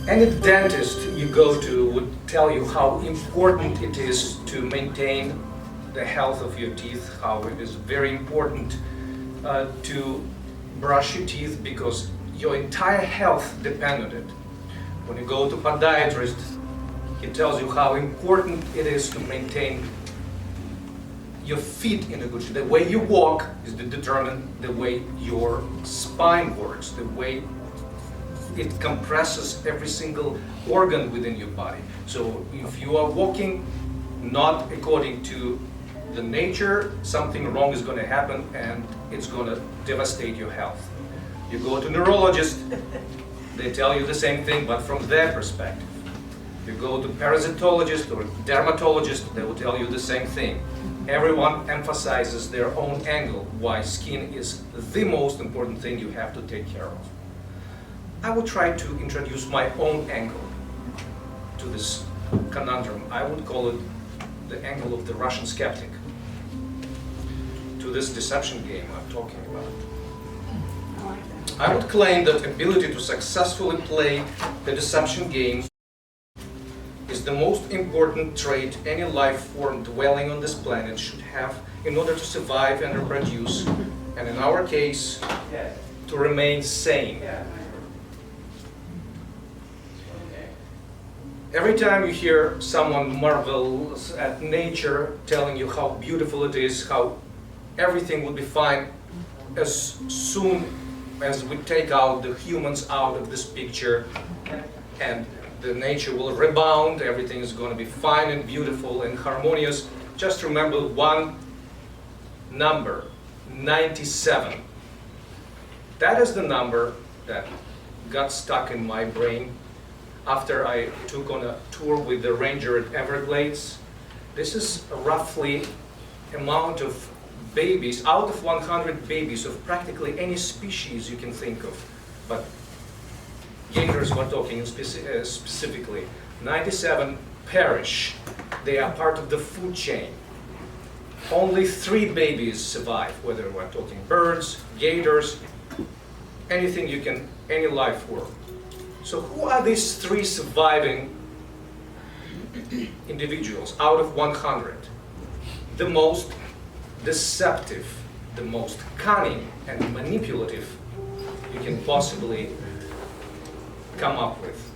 Any dentist you go to would tell you how important it is to maintain the health of your teeth, how it is very important to brush your teeth because your entire health depends on it. When you go to a podiatrist, he tells you how important it is to maintain your feet in a good shape. The way you walk is to determine the way your spine works, the way it compresses every single organ within your body. So if you are walking not according to the nature, something wrong is going to happen and it's going to devastate your health. You go to neurologist, they tell you the same thing, but from their perspective. You go to parasitologist or dermatologist, they will tell you the same thing. Everyone emphasizes their own angle, why skin is the most important thing you have to take care of. I will try to introduce my own angle to this conundrum. I would call it the angle of the Russian skeptic, to this deception game I'm talking about. I like that. I would claim that ability to successfully play the deception game is the most important trait any life form dwelling on this planet should have in order to survive and reproduce, and in our case, to remain sane. Every time you hear someone marvels at nature, telling you how beautiful it is, how everything will be fine as soon as we take out the humans out of this picture, and the nature will rebound, everything is going to be fine and beautiful and harmonious. Just remember one number, 97. That is the number that got stuck in my brain after I took on a tour with the ranger at Everglades. This is a roughly amount of babies, out of 100 babies of practically any species you can think of. But gators we're talking specifically. 97 perish. They are part of the food chain. Only 3 babies survive, whether we're talking birds, gators, anything you can, any life form. So who are these 3 surviving individuals out of 100? The most deceptive, the most cunning and manipulative you can possibly come up with.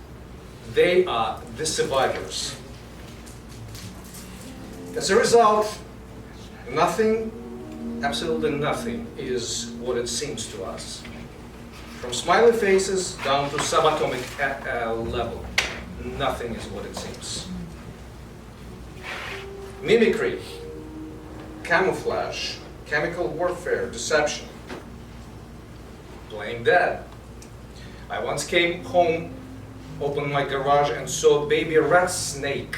They are the survivors. As a result, nothing, absolutely nothing, is what it seems to us. From smiley faces down to subatomic level, nothing is what it seems. Mimicry, camouflage, chemical warfare, deception, playing dead. I once came home, opened my garage and saw a baby rat snake,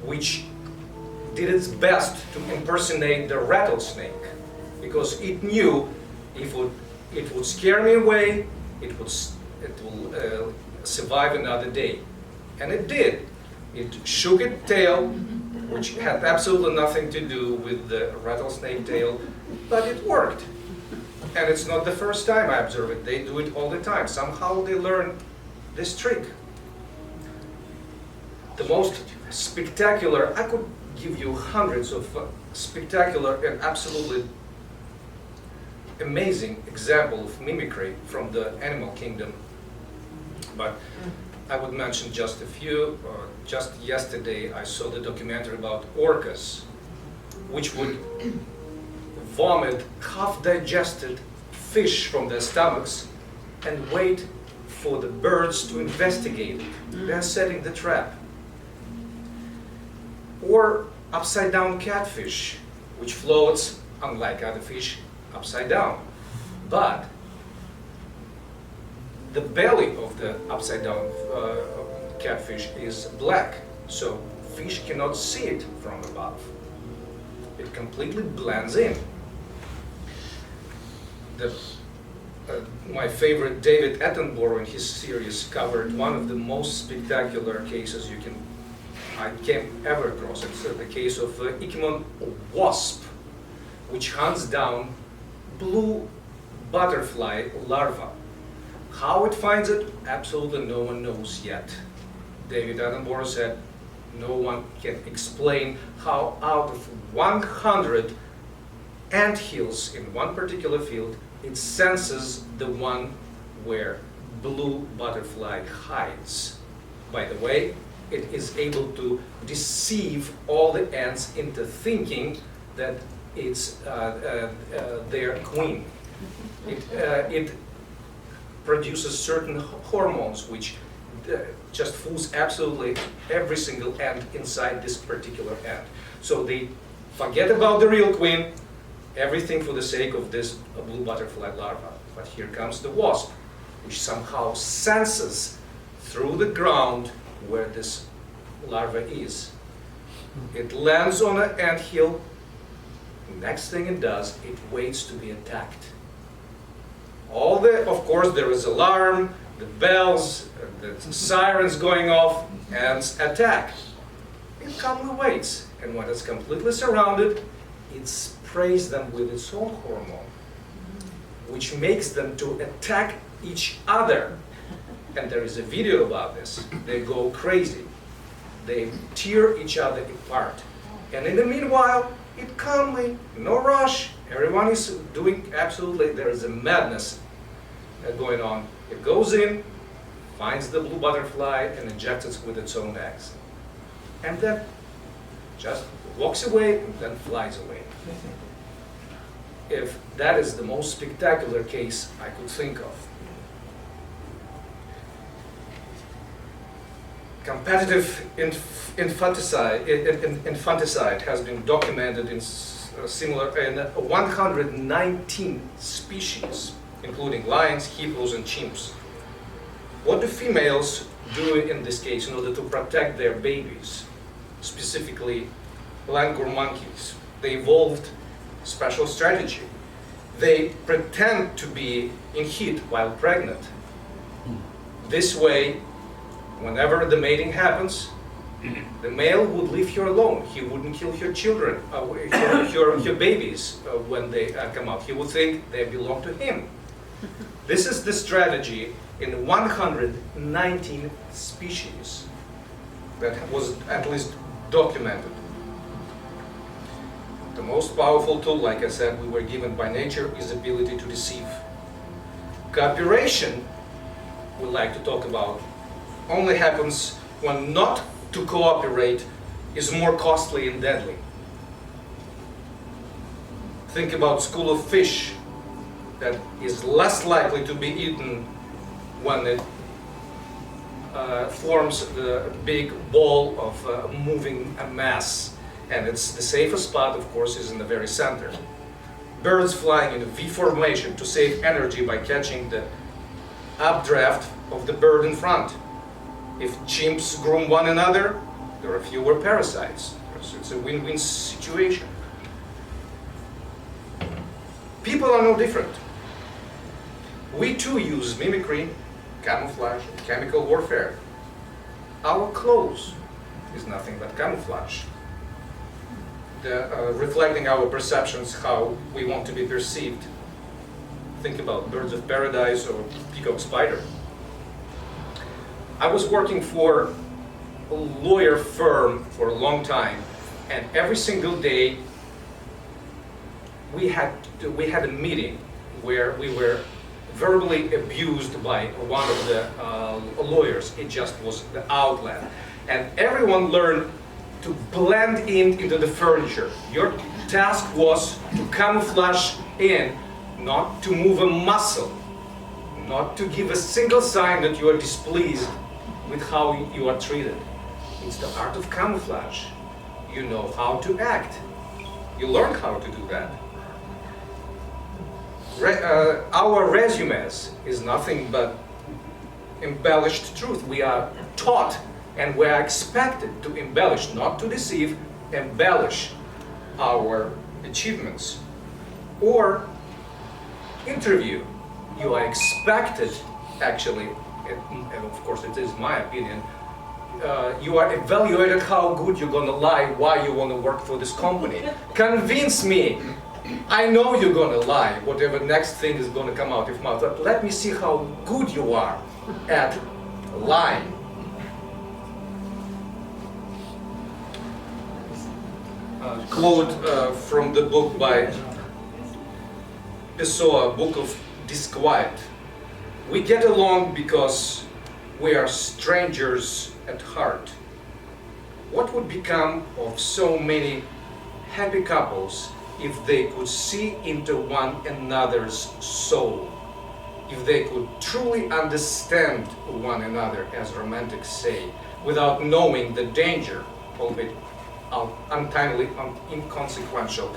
which did its best to impersonate the rattlesnake, because it knew if it would scare me away, it will survive another day. And it did. It shook its tail, which had absolutely nothing to do with the rattlesnake tail, but it worked. And it's not the first time I observe it. They do it all the time. Somehow they learn this trick. The most spectacular, I could give you hundreds of spectacular and absolutely amazing example of mimicry from the animal kingdom, but I would mention just a few. Just yesterday I saw the documentary about orcas, which would vomit half-digested fish from their stomachs and wait for the birds to investigate it. They're setting the trap. Or upside-down catfish, which floats, unlike other fish, upside down. But the belly of the upside-down catfish is black, so fish cannot see it from above. It completely blends in. My favorite David Attenborough in his series covered one of the most spectacular cases I came ever across. It's the case of Ichneumon wasp, which hunts down blue butterfly larva. How it finds it, absolutely no one knows yet. David Attenborough said no one can explain how out of 100 ant hills in one particular field, it senses the one where blue butterfly hides. By the way, it is able to deceive all the ants into thinking that it's their queen. It produces certain hormones which just fools absolutely every single ant inside this particular ant. So they forget about the real queen, everything for the sake of this blue butterfly larva. But here comes the wasp, which somehow senses through the ground where this larva is. It lands on an anthill. Next thing it does, it waits to be attacked. Of course, there is alarm, the bells, the sirens going off, ants attack. It calmly waits, and when it's completely surrounded, it sprays them with its own hormone, which makes them to attack each other. And there is a video about this. They go crazy. They tear each other apart. And in the meanwhile, it calmly, no rush, everyone is doing absolutely, there is a madness going on. It goes in, finds the blue butterfly, and injects it with its own eggs. And then just walks away and then flies away. If that is the most spectacular case I could think of. Competitive infanticide has been documented in 119 species, including lions, hippos, and chimps. What do females do in this case in order to protect their babies, specifically langur monkeys? They evolved special strategy. They pretend to be in heat while pregnant. This way, whenever the mating happens, the male would leave her alone. He wouldn't kill her children, her babies when they come out. He would think they belong to him. This is the strategy in 119 species that was at least documented. The most powerful tool, like I said, we were given by nature is the ability to deceive. Cooperation, we like to talk about, only happens when not to cooperate is more costly and deadly. Think about school of fish that is less likely to be eaten when it forms the big ball of moving mass. And it's the safest spot, of course, is in the very center. Birds flying in a V formation to save energy by catching the updraft of the bird in front. If chimps groom one another, there are fewer parasites. It's a win-win situation. People are no different. We too use mimicry, camouflage, and chemical warfare. Our clothes is nothing but camouflage. Reflecting our perceptions, how we want to be perceived. Think about birds of paradise or peacock spider. I was working for a lawyer firm for a long time, and every single day we had a meeting where we were verbally abused by one of the lawyers. It just was the outlet, and everyone learned to blend into the furniture. Your task was to camouflage in, not to move a muscle, not to give a single sign that you are displeased with how you are treated. It's the art of camouflage. You know how to act. You learn how to do that. Our resumes is nothing but embellished truth. We are taught and we are expected to embellish, not to deceive, embellish our achievements. Or interview. You are expected, actually, and of course it is my opinion, you are evaluated how good you're going to lie, why you want to work for this company. Convince me I know you're gonna lie, whatever next thing is gonna come out of your mouth, but let me see how good you are at lying. Quote from the book by Pessoa, Book of Disquiet. We get along because we are strangers at heart. What would become of so many happy couples if they could see into one another's soul? If they could truly understand one another, as romantics say, without knowing the danger, albeit untimely, inconsequential,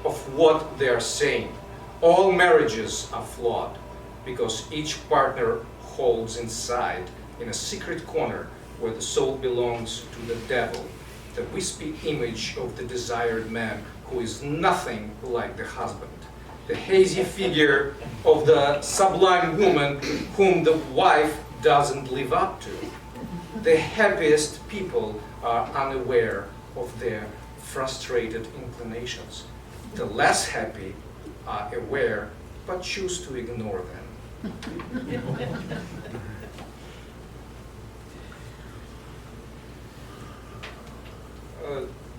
of what they are saying. All marriages are flawed because each partner holds inside, in a secret corner where the soul belongs to the devil, the wispy image of the desired man who is nothing like the husband, the hazy figure of the sublime woman whom the wife doesn't live up to. The happiest people are unaware of their frustrated inclinations. The less happy are aware but choose to ignore them.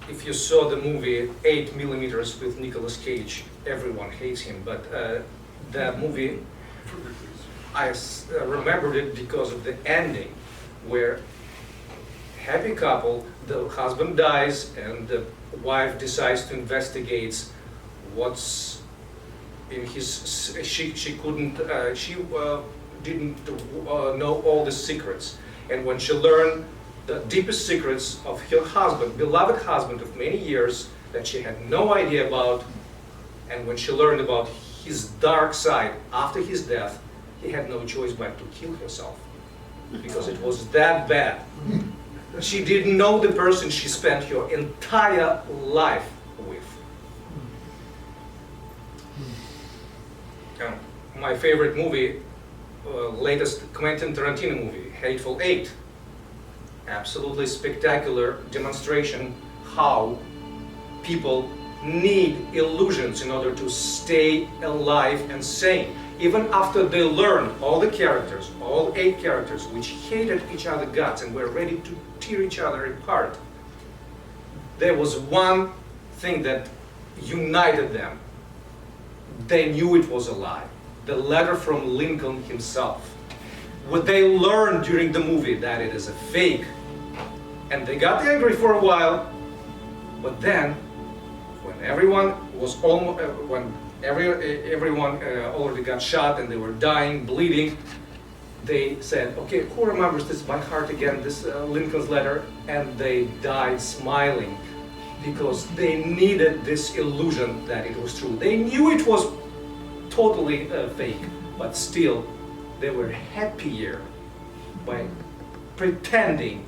If you saw the movie 8mm with Nicolas Cage, everyone hates him, but that movie, I remembered it because of the ending, where happy couple, the husband dies and the wife decides to investigate what's in his, she didn't know all the secrets, and when she learned the deepest secrets of her husband, beloved husband of many years that she had no idea about, and when she learned about his dark side after his death, he had no choice but to kill herself because it was that bad. She didn't know the person she spent her entire life with. My favorite movie, latest Quentin Tarantino movie, Hateful Eight. Absolutely spectacular demonstration how people need illusions in order to stay alive and sane. Even after they learn all the characters, all 8 characters, which hated each other guts and were ready to tear each other apart, there was one thing that united them. They knew it was a lie. The letter from Lincoln himself. What they learned during the movie, that it is a fake. And they got angry for a while, but then, when everyone was almost, everyone already got shot and they were dying, bleeding, they said, okay, who remembers this by heart again, this Lincoln's letter? And they died smiling because they needed this illusion that it was true. They knew it was totally fake, but still they were happier by pretending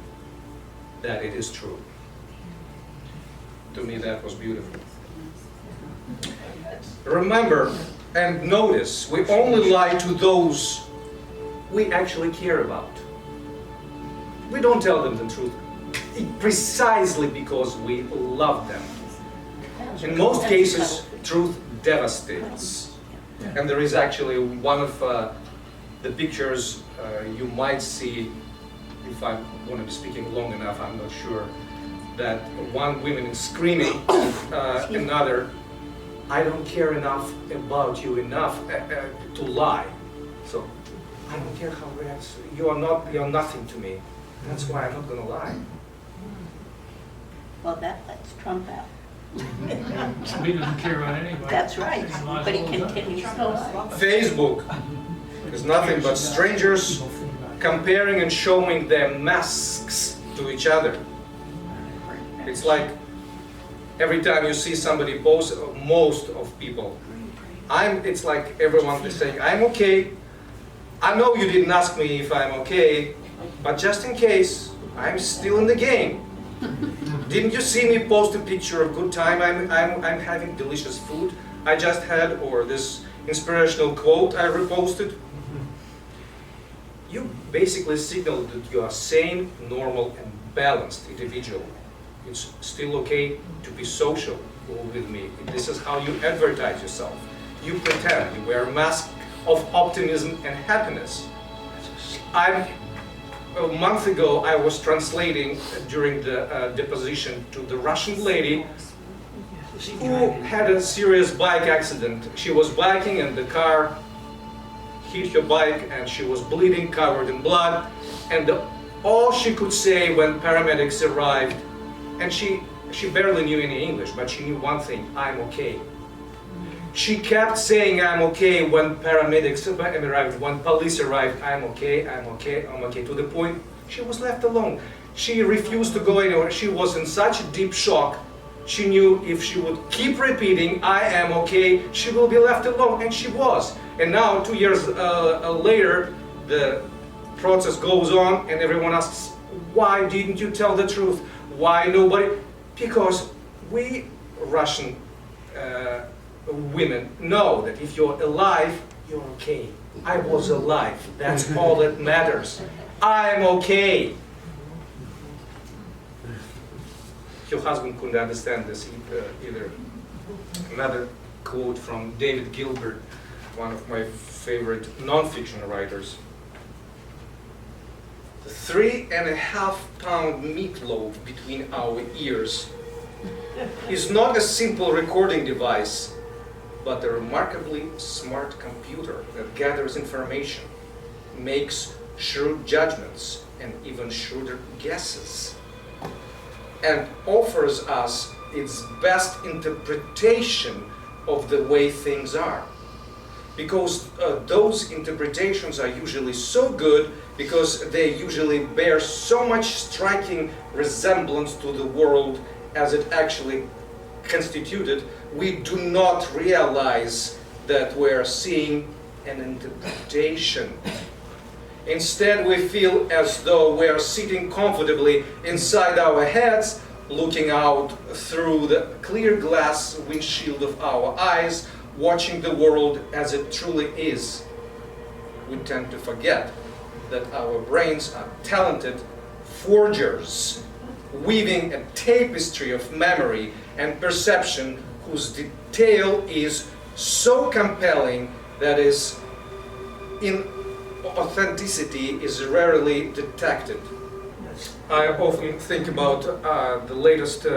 that it is true. To me, that was beautiful. Remember and notice, we only lie to those we actually care about. We don't tell them the truth precisely because we love them. In most cases, truth devastates. And there is actually one of the pictures you might see, if I want to be speaking long enough, I'm not sure, that one woman is screaming another, I don't care enough about you enough to lie. So I don't care how reacts. You're nothing to me. That's why I'm not going to lie. Well, that lets Trump out. He doesn't care about anybody. That's right, but he continues to lie. Facebook is nothing but strangers comparing and showing their masks to each other. It's like every time you see somebody post, most of people, it's like everyone is saying, I'm okay. I know you didn't ask me if I'm okay, but just in case, I'm still in the game. Didn't you see me post a picture of good time I'm having delicious food I just had, or this inspirational quote I reposted? You basically signal that you are sane, normal, and balanced individual. It's still okay to be social, with me. This is how you advertise yourself. You pretend, you wear a mask of optimism and happiness. A month ago, I was translating during the deposition to the Russian lady who had a serious bike accident. She was biking and the car hit her bike and she was bleeding, covered in blood. And all she could say when paramedics arrived, and she barely knew any English, but she knew one thing: I'm okay. She kept saying, I'm okay, when paramedics arrived, when police arrived, I'm okay, I'm okay, I'm okay, to the point she was left alone. She refused to go anywhere. She was in such deep shock. She knew if she would keep repeating, I am okay, she will be left alone, and she was. And now, 2 years later, the process goes on, and everyone asks, why didn't you tell the truth? Why nobody? Because we Russian women know that if you're alive, you're okay. I was alive. That's all that matters. I'm okay. Her husband couldn't understand this either. Another quote from David Gilbert, one of my favorite non-fiction writers. The 3.5-pound meatloaf between our ears is not a simple recording device, but a remarkably smart computer that gathers information, makes shrewd judgments, and even shrewder guesses, and offers us its best interpretation of the way things are. Because those interpretations are usually so good, because they usually bear so much striking resemblance to the world as it actually constituted, we do not realize that we're seeing an interpretation. Instead, we feel as though we're sitting comfortably inside our heads, looking out through the clear glass windshield of our eyes, watching the world as it truly is. We tend to forget that our brains are talented forgers, weaving a tapestry of memory and perception whose detail is so compelling that its inauthenticity is rarely detected. I often think about the latest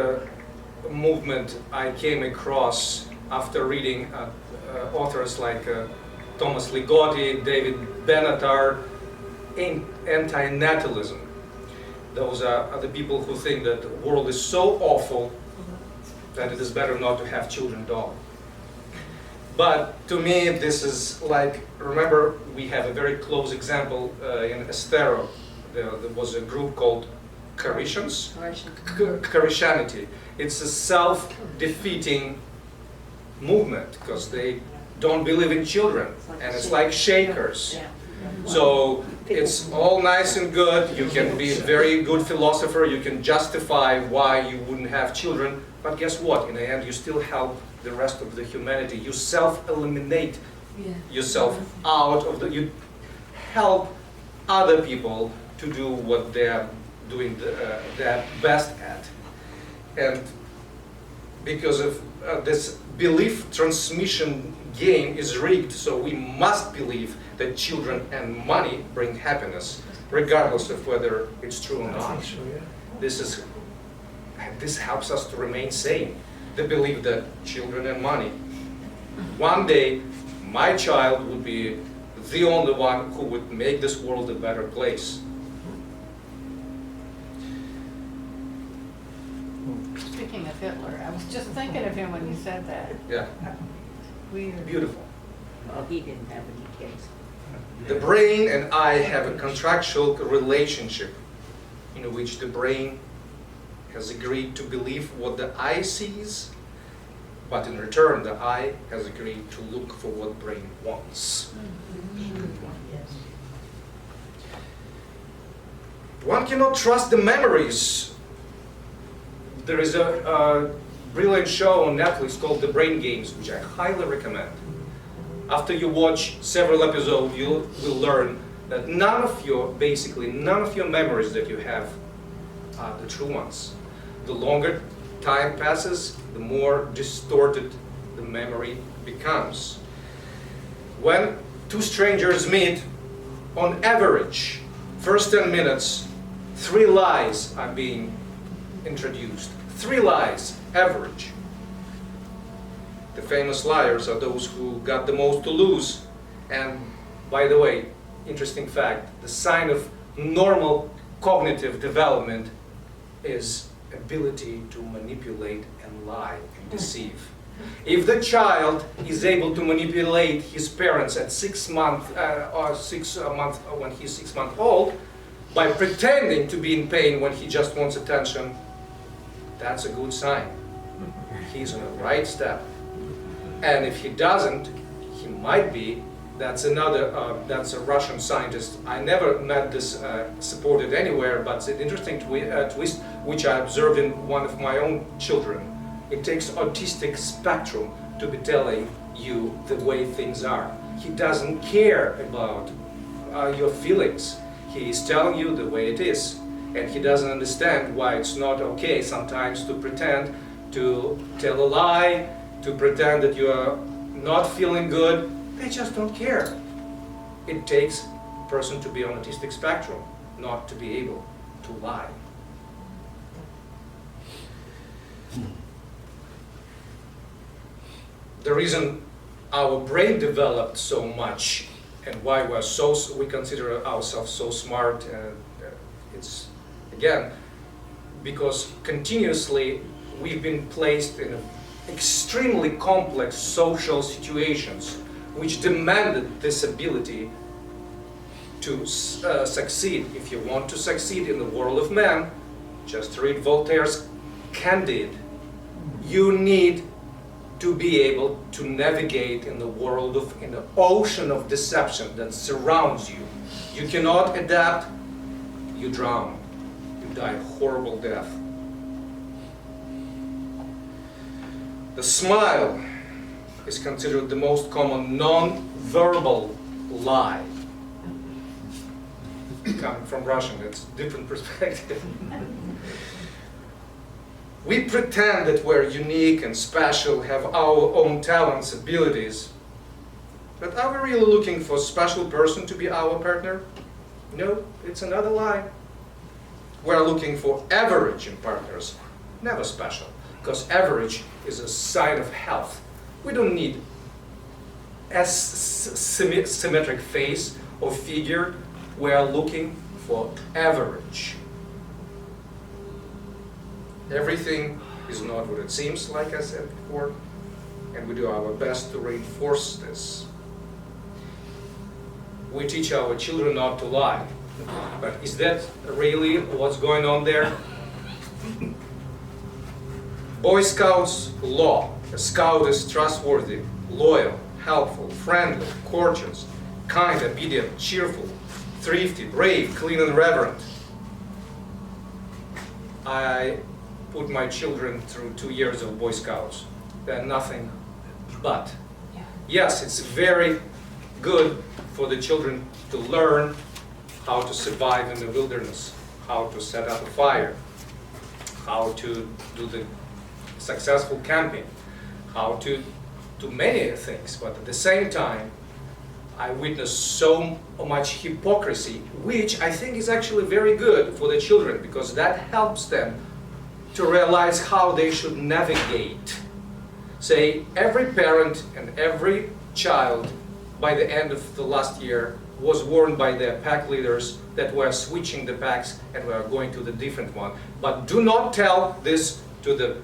movement I came across after reading authors like Thomas Ligotti, David Benatar, anti-natalism. Those are the people who think that the world is so awful that it is better not to have children at all. But to me, this is like, remember, we have a very close example in Estero. There was a group called Christianity. It's a self-defeating movement because they don't believe in children, and it's like Shakers. So it's all nice and good. You can be a very good philosopher. You can justify why you wouldn't have children. But guess what? In the end, you still help the rest of the humanity. You self-eliminate yourself out of the... You help other people to do what they're doing their best at. And because of this belief transmission game is rigged, so we must believe that children and money bring happiness, regardless of whether it's true or not. This helps us to remain sane, the belief that children and money. One day, my child would be the only one who would make this world a better place. Speaking of Hitler, I was just thinking of him when you said that. Yeah, Weird. beautiful. Well, he didn't have any kids. The brain and I have a contractual relationship in which the brain has agreed to believe what the eye sees, but in return the eye has agreed to look for what brain wants. One cannot trust the memories. There is a brilliant show on Netflix called The Brain Games, which I highly recommend. After you watch several episodes, you will learn that basically none of your memories that you have are the true ones. The longer time passes, the more distorted the memory becomes. When two strangers meet, on average, first 10 minutes, 3 lies are being introduced. 3 lies, average. The famous liars are those who got the most to lose. And by the way, interesting fact, the sign of normal cognitive development is ability to manipulate and lie and deceive. If the child is able to manipulate his parents at 6 months when he's 6 months old, by pretending to be in pain when he just wants attention, that's a good sign. He's on the right step. And if he doesn't, he might be. That's a Russian scientist. I never met this supported anywhere, but it's an interesting twist which I observed in one of my own children. It takes autistic spectrum to be telling you the way things are. He doesn't care about your feelings. He is telling you the way it is. And he doesn't understand why it's not okay sometimes to pretend, to tell a lie, to pretend that you are not feeling good. They just don't care. It takes a person to be on autistic spectrum not to be able to lie. The reason our brain developed so much and why we consider ourselves so smart, it's again because continuously we've been placed in extremely complex social situations which demanded this ability to succeed. If you want to succeed in the world of men, just read Voltaire's Candide. You need to be able to navigate in the world in the ocean of deception that surrounds you. You cannot adapt, you drown. You die a horrible death. The smile is considered the most common non-verbal lie. Coming from Russian, it's a different perspective. We pretend that we're unique and special, have our own talents, abilities. But are we really looking for a special person to be our partner? No, it's another lie. We're looking for average in partners, never special. Because average is a sign of health. We don't need a symmetric face or figure. We are looking for average. Everything is not what it seems, like I said before, and we do our best to reinforce this. We teach our children not to lie, but is that really what's going on there? Boy Scouts law. A scout is trustworthy, loyal, helpful, friendly, courteous, kind, obedient, cheerful, thrifty, brave, clean, and reverent. I put my children through 2 years of Boy Scouts. They're nothing but. Yes, it's very good for the children to learn how to survive in the wilderness, how to set up a fire, how to do the successful camping, how to do many things, but at the same time I witnessed so much hypocrisy, which I think is actually very good for the children because that helps them to realize how they should navigate. Say, every parent and every child by the end of the last year was warned by their pack leaders that we're switching the packs and we're going to the different one. But do not tell this to the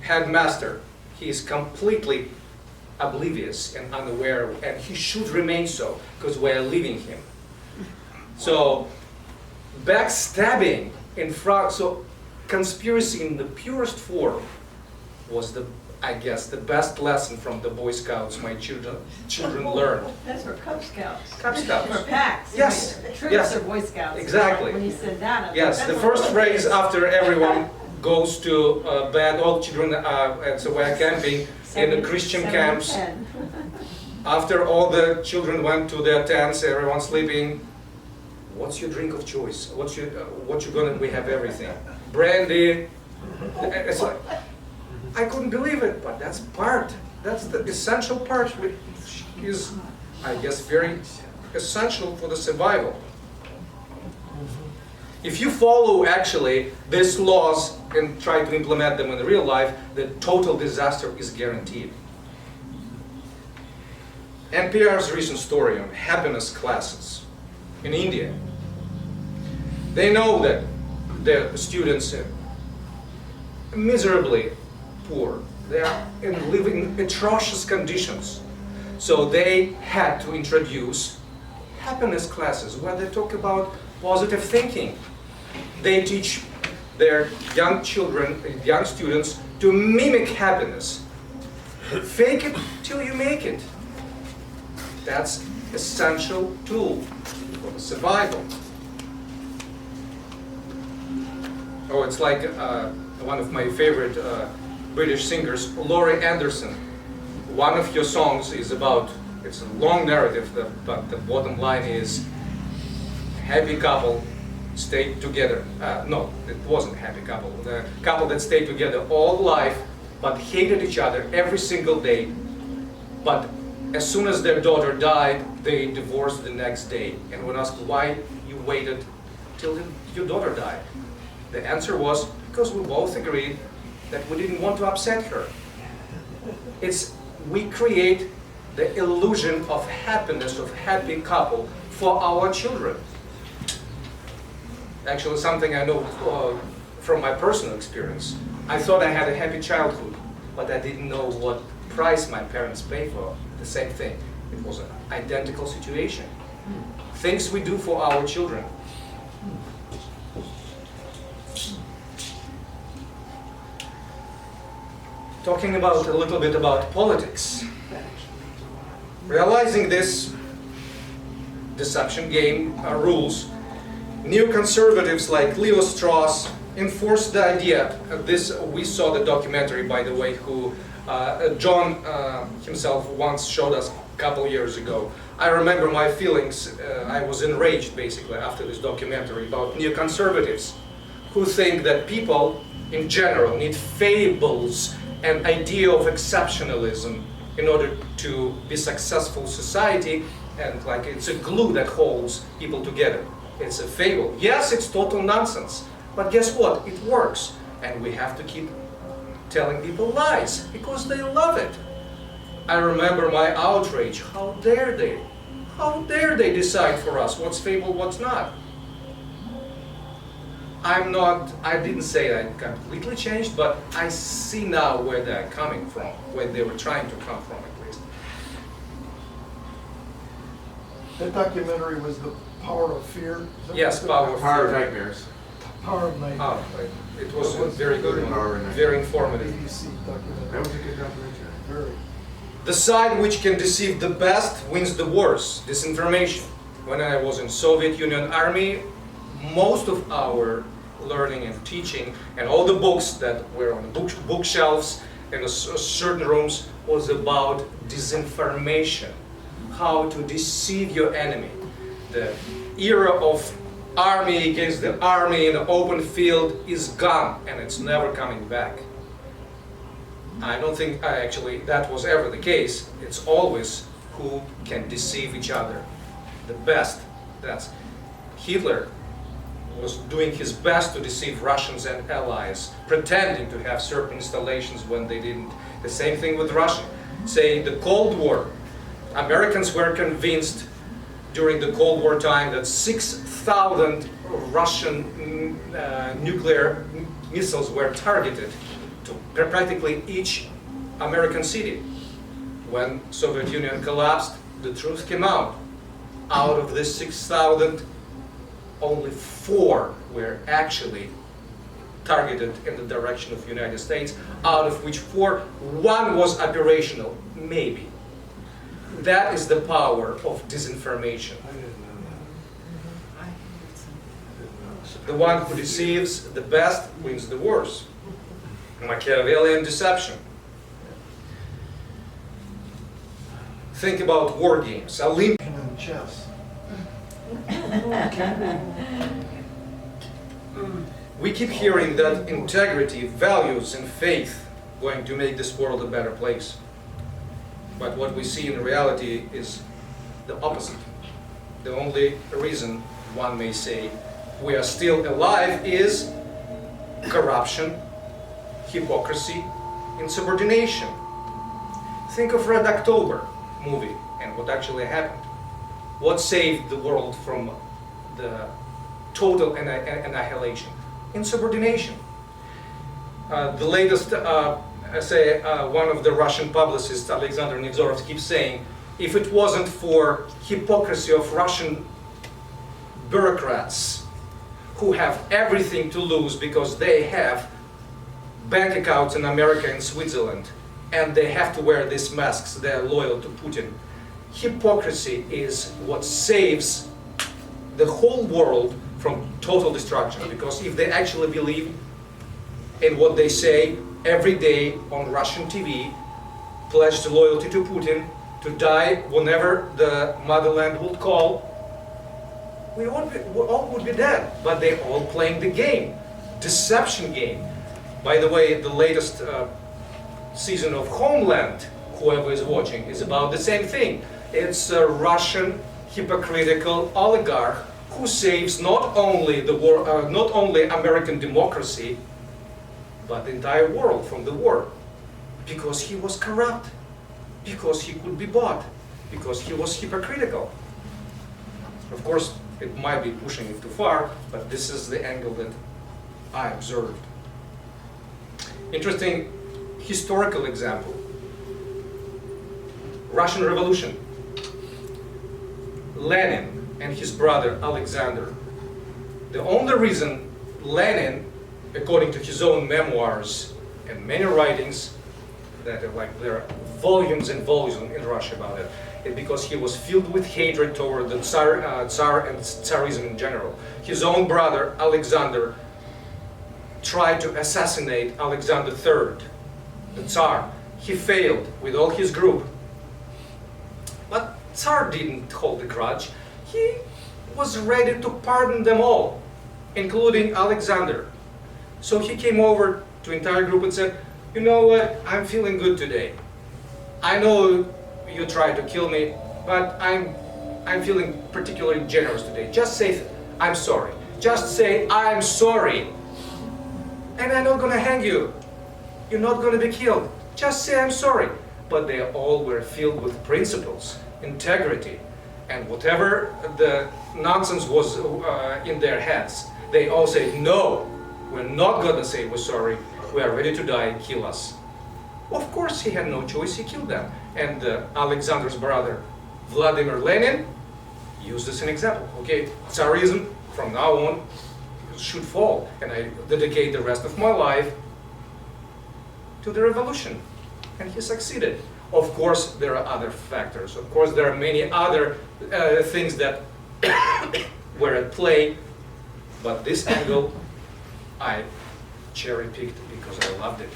headmaster. He is completely oblivious and unaware, and he should remain so because we're leaving him. So backstabbing in front, so conspiracy in the purest form was I guess the best lesson from the Boy Scouts my children learned. That's for Cub Scouts. Cub Scouts. For packs. Yes. I mean, troops Yes. are Boy Scouts. Exactly. When you said that, Yes, the first phrase after everyone goes to bed, all children and so we're camping in the Christian camps. After all the children went to their tents, everyone sleeping. What's your drink of choice? What you gonna? We have everything. Brandy. It's like I couldn't believe it, but that's the essential part, which is, I guess, very essential for the survival. If you follow actually these laws and try to implement them in real life, the total disaster is guaranteed. NPR's recent story on happiness classes in India. They know that the students are miserably poor. They are living in atrocious conditions. So they had to introduce happiness classes where they talk about positive thinking. They teach their young children, young students, to mimic happiness. Fake it till you make it. That's essential tool for survival. Oh, it's like one of my favorite British singers, Laurie Anderson. One of your songs is about, it's a long narrative, but the bottom line is, happy couple stayed together. No, it wasn't a happy couple. The couple that stayed together all life, but hated each other every single day. But as soon as their daughter died, they divorced the next day. And when asked why you waited till your daughter died, the answer was, because we both agreed that we didn't want to upset her. We create the illusion of happiness, of happy couple for our children. Actually, something I know from my personal experience. I thought I had a happy childhood, but I didn't know what price my parents paid for the same thing. It was an identical situation. Things we do for our children. Talking about a little bit about politics. Realizing this deception game rules, neoconservatives like Leo Strauss enforced the idea. We saw the documentary, by the way, who John himself once showed us a couple years ago. I remember my feelings. I was enraged basically after this documentary about neoconservatives who think that people in general need fables, an idea of exceptionalism in order to be successful society, and like it's a glue that holds people together. It's a fable. Yes, it's total nonsense, but guess what? It works, and we have to keep telling people lies because they love it. I remember my outrage. How dare they? How dare they decide for us what's fable, what's not? I didn't say I completely changed, but I see now where they're coming from, where they were trying to come from at least. That documentary was The Power of Fear? Yes, Power of Power of Fear. Nightmares. Power of Night. It was a very good one, very informative. BBC documentary. That was a good documentary. Very. The side which can deceive the best wins the worst. Disinformation. When I was in Soviet Union Army, most of our learning and teaching and all the books that were on bookshelves in certain rooms was about disinformation, how to deceive your enemy. The era of army against the army in an open field is gone, and it's never coming back. I don't think actually that was ever the case. It's always who can deceive each other the best. That's Hitler was doing his best to deceive Russians and allies, pretending to have certain installations when they didn't. The same thing with Russia. Say the Cold War, Americans were convinced during the Cold War time that 6,000 Russian nuclear missiles were targeted to practically each American city. When Soviet Union collapsed, the truth came out. Out of this 6,000, only 4 were actually targeted in the direction of the United States, out of which 1 was operational, maybe. That is the power of disinformation. I didn't know that. The one who deceives the best wins the worst. Machiavellian deception. Think about war games. And chess. We keep hearing that integrity, values, and faith going to make this world a better place. But what we see in reality is the opposite. The only reason, one may say, we are still alive is corruption, hypocrisy, insubordination. Think of Red October movie and what actually happened. What saved the world from the total annihilation? Insubordination. The latest essay, one of the Russian publicists, Alexander Nevzorov, keeps saying, if it wasn't for hypocrisy of Russian bureaucrats who have everything to lose because they have bank accounts in America and Switzerland, and they have to wear these masks, they're loyal to Putin. Hypocrisy is what saves the whole world from total destruction, because if they actually believe in what they say every day on Russian TV, pledged loyalty to Putin, to die whenever the motherland will call, we all would be dead. But they're all playing the game, deception game. By the way, the latest season of Homeland, whoever is watching, is about the same thing. It's a Russian hypocritical oligarch who saves not only the war, not only American democracy, but the entire world from the war, because he was corrupt, because he could be bought, because he was hypocritical. Of course, it might be pushing it too far, but this is the angle that I observed. Interesting historical example. Russian Revolution. Lenin and his brother Alexander. The only reason Lenin, according to his own memoirs and many writings, that are like there are volumes and volumes in Russia about it, is because he was filled with hatred toward the Tsar and Tsarism in general. His own brother Alexander tried to assassinate Alexander III, the Tsar. He failed with all his group. But Tsar didn't hold a grudge. He was ready to pardon them all, including Alexander. So he came over to the entire group and said, you know what, I'm feeling good today. I know you tried to kill me, but I'm feeling particularly generous today. Just say, I'm sorry. Just say, I'm sorry. And I'm not gonna hang you. You're not gonna be killed. Just say, I'm sorry. But they all were filled with principles, integrity, and whatever the nonsense was in their heads, they all said, no, we're not gonna say we're sorry. We are ready to die, kill us. Of course, he had no choice, he killed them. And Alexander's brother, Vladimir Lenin, used this as an example. Okay, Tsarism, from now on, should fall. And I dedicate the rest of my life to the revolution. And he succeeded. Of course, there are other factors. Of course, there are many other things that were at play. But this angle, I cherry-picked because I loved it.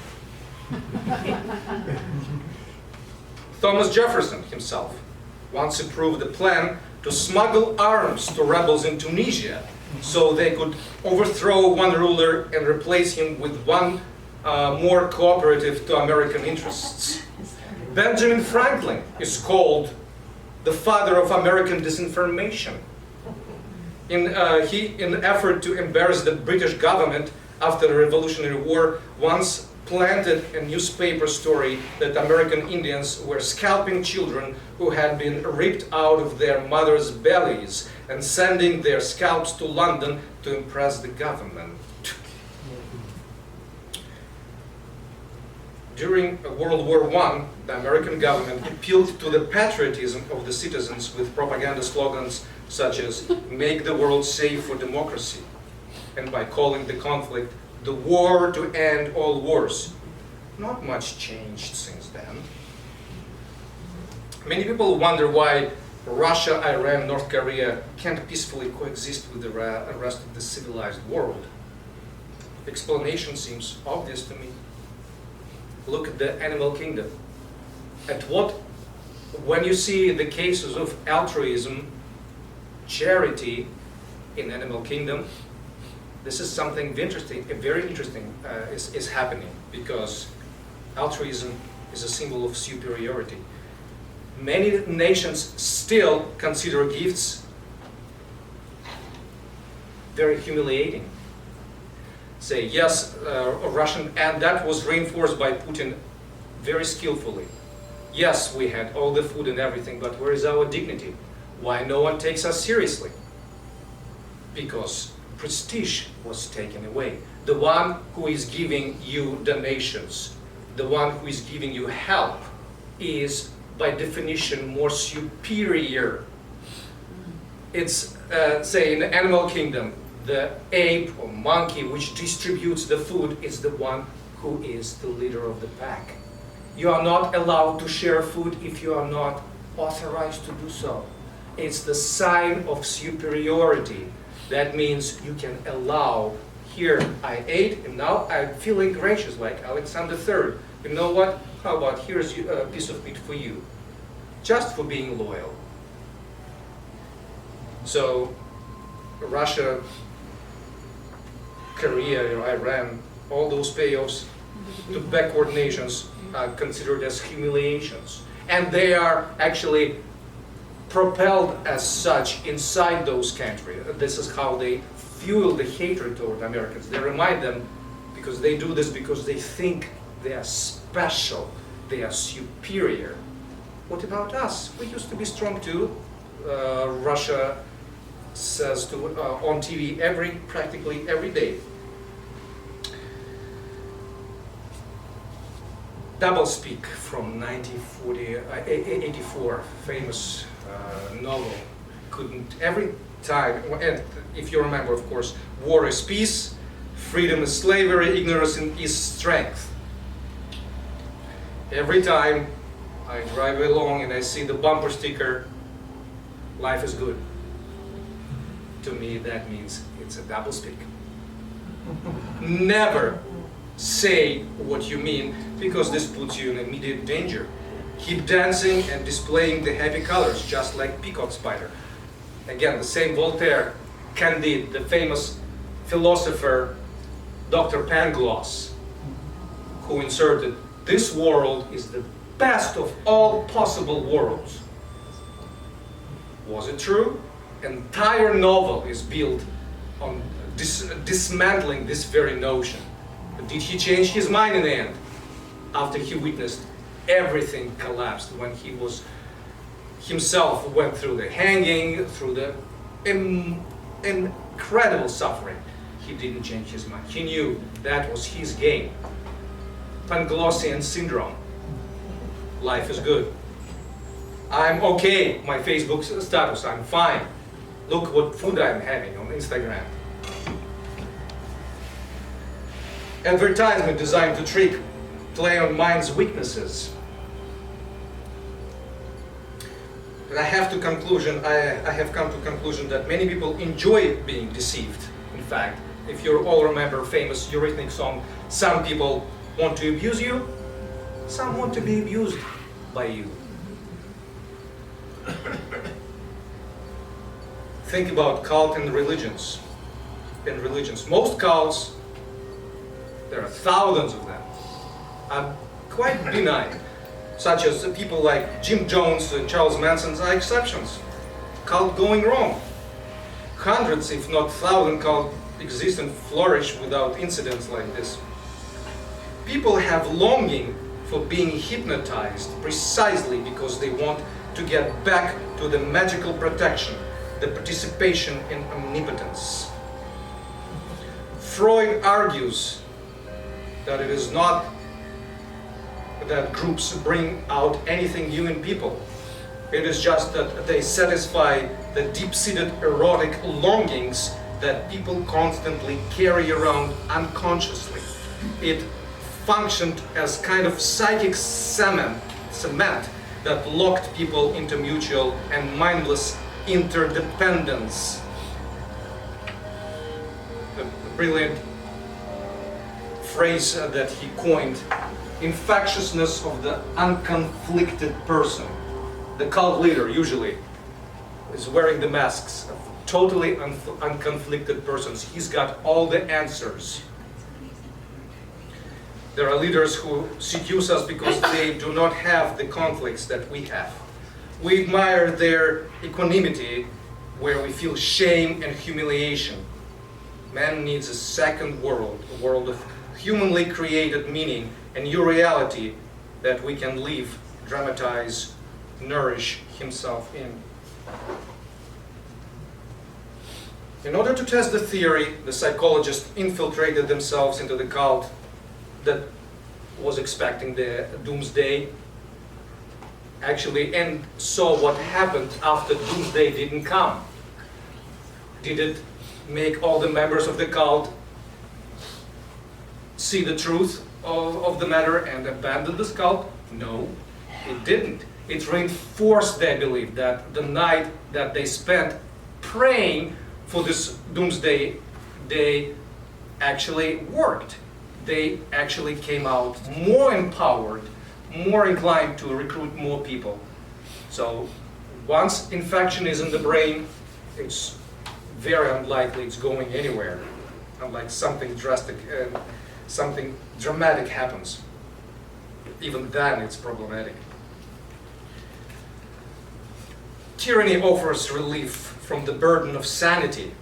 Thomas Jefferson himself once approved a plan to smuggle arms to rebels in Tunisia so they could overthrow one ruler and replace him with one more cooperative to American interests. Benjamin Franklin is called the father of American disinformation. In an effort to embarrass the British government after the Revolutionary War, once planted a newspaper story that American Indians were scalping children who had been ripped out of their mothers' bellies and sending their scalps to London to impress the government. During World War I, the American government appealed to the patriotism of the citizens with propaganda slogans such as "Make the world safe for democracy," and by calling the conflict the war to end all wars. Not much changed since then. Many people wonder why Russia, Iran, North Korea can't peacefully coexist with the rest of the civilized world. Explanation seems obvious to me. Look at the animal kingdom. When you see the cases of altruism, charity in animal kingdom, this is something interesting, very interesting is happening, because altruism is a symbol of superiority. Many nations still consider gifts very humiliating. Say, yes, Russian, and that was reinforced by Putin very skillfully. Yes, we had all the food and everything, but where is our dignity? Why no one takes us seriously? Because prestige was taken away. The one who is giving you donations, the one who is giving you help, is by definition more superior. It's, say, in the animal kingdom, the ape or monkey which distributes the food is the one who is the leader of the pack. You are not allowed to share food if you are not authorized to do so. It's the sign of superiority. That means you can allow, here I ate and now I'm feeling gracious like Alexander III. You know what? How about here's a piece of meat for you, just for being loyal. So Russia, Korea, Iran, all those payoffs to backward nations are considered as humiliations. And they are actually propelled as such inside those countries. This is how they fuel the hatred toward Americans. They remind them, because they do this because they think they are special, they are superior. What about us? We used to be strong too. Russia says to, on TV practically every day. Doublespeak from 1984, famous novel. Couldn't every time, and if you remember, of course, war is peace, freedom is slavery, ignorance is strength. Every time I drive along and I see the bumper sticker, life is good. To me, that means it's a doublespeak. Never say what you mean, because this puts you in immediate danger. Keep dancing and displaying the happy colors, just like peacock spider. Again, the same Voltaire, Candide, the famous philosopher, Dr. Pangloss, who inserted, this world is the best of all possible worlds. Was it true? Entire novel is built on dismantling this very notion. But did he change his mind in the end? After he witnessed everything collapsed, when he was himself went through the hanging, through the incredible suffering, he didn't change his mind. He knew that was his game. Panglossian syndrome. Life is good. I'm okay, my Facebook status, I'm fine. Look what food I'm having on Instagram. Advertisement designed to trick, play on mind's weaknesses. But I have come to conclusion that many people enjoy being deceived. In fact, if you all remember famous Eurythmics song, some people want to abuse you, some want to be abused by you. Think about cult and religions. Most cults, there are thousands of them, are quite benign, such as people like Jim Jones and Charles Manson are exceptions. Cult going wrong. Hundreds, if not thousands, cults exist and flourish without incidents like this. People have longing for being hypnotized precisely because they want to get back to the magical protection, the participation in omnipotence. Freud argues that it is not that groups bring out anything new in people. It is just that they satisfy the deep-seated erotic longings that people constantly carry around unconsciously. It functioned as kind of psychic cement that locked people into mutual and mindless interdependence. The brilliant phrase that he coined, infectiousness of the unconflicted person. The cult leader usually is wearing the masks of totally unconflicted persons. He's got all the answers. There are leaders who seduce us because they do not have the conflicts that we have. We admire their equanimity, where we feel shame and humiliation. Man needs a second world, a world of humanly created meaning, a new reality that we can live, dramatize, nourish himself in. In order to test the theory, the psychologists infiltrated themselves into the cult that was expecting the doomsday, actually, and saw what happened after doomsday didn't come. Did it make all the members of the cult see the truth of the matter and abandon the cult? No, it didn't. It reinforced their belief that the night that they spent praying for this doomsday day actually worked. They actually came out more empowered, more inclined to recruit more people. So once infection is in the brain, it's very unlikely it's going anywhere, unlike something drastic, something dramatic happens. Even then it's problematic. Tyranny offers relief from the burden of sanity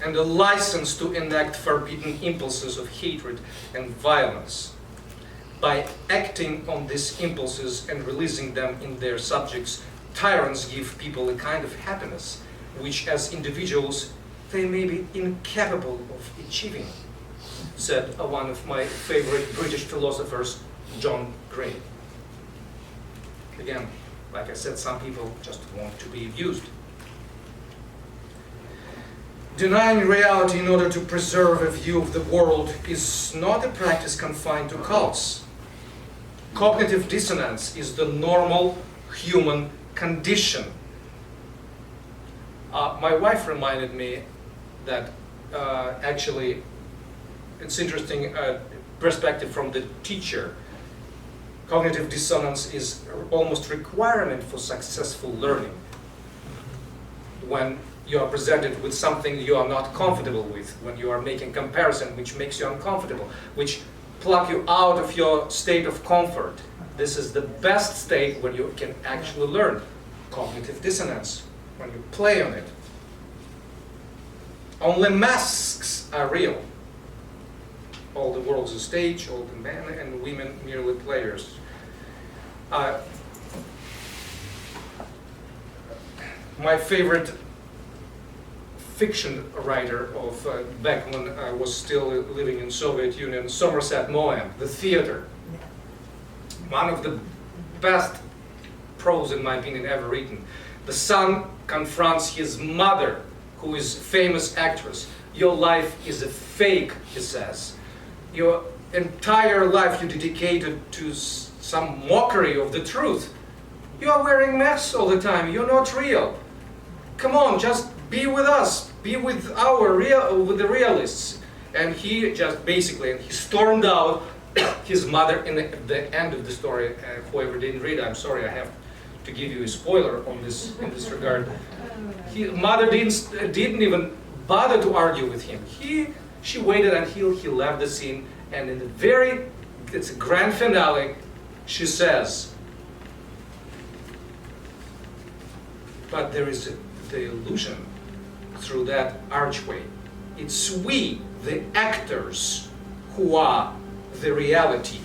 and a license to enact forbidden impulses of hatred and violence. By acting on these impulses and releasing them in their subjects, tyrants give people a kind of happiness which as individuals they may be incapable of achieving, said one of my favorite British philosophers, John Gray. Again, like I said, some people just want to be abused. Denying reality in order to preserve a view of the world is not a practice confined to cults. Cognitive dissonance is the normal human condition. My wife reminded me that actually it's interesting perspective from the teacher. Cognitive dissonance is almost requirement for successful learning. When you are presented with something you are not comfortable with, when you are making comparison which makes you uncomfortable, which pluck you out of your state of comfort. This is the best state when you can actually learn. Cognitive dissonance, when you play on it. Only masks are real. All the world's a stage, all the men and women merely players. My favorite fiction writer of back when I was still living in Soviet Union, Somerset Maugham, The Theater. One of the best prose, in my opinion, ever written. The son confronts his mother, who is a famous actress. Your life is a fake, he says. Your entire life you dedicated to some mockery of the truth. You are wearing masks all the time. You're not real. Come on, just be with us. Be with with the realists. And he just basically, he stormed out. His mother, in the end of the story, whoever didn't read, I'm sorry, I have to give you a spoiler on this in this regard. His mother didn't even bother to argue with him. She waited until he left the scene, and in the it's a grand finale, she says, but there is the illusion through that archway. It's we, the actors, who are the reality.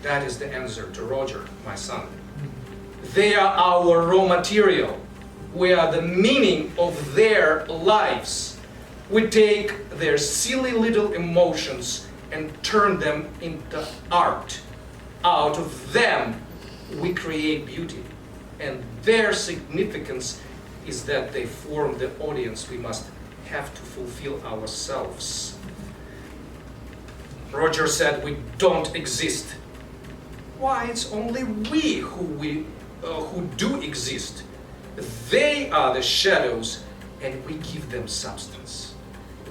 That is the answer to Roger, my son. They are our raw material. We are the meaning of their lives. We take their silly little emotions and turn them into art. Out of them, we create beauty. And their significance is that they form the audience we must have to fulfill ourselves. Roger said we don't exist. Why, it's only we who do exist. They are the shadows and we give them substance.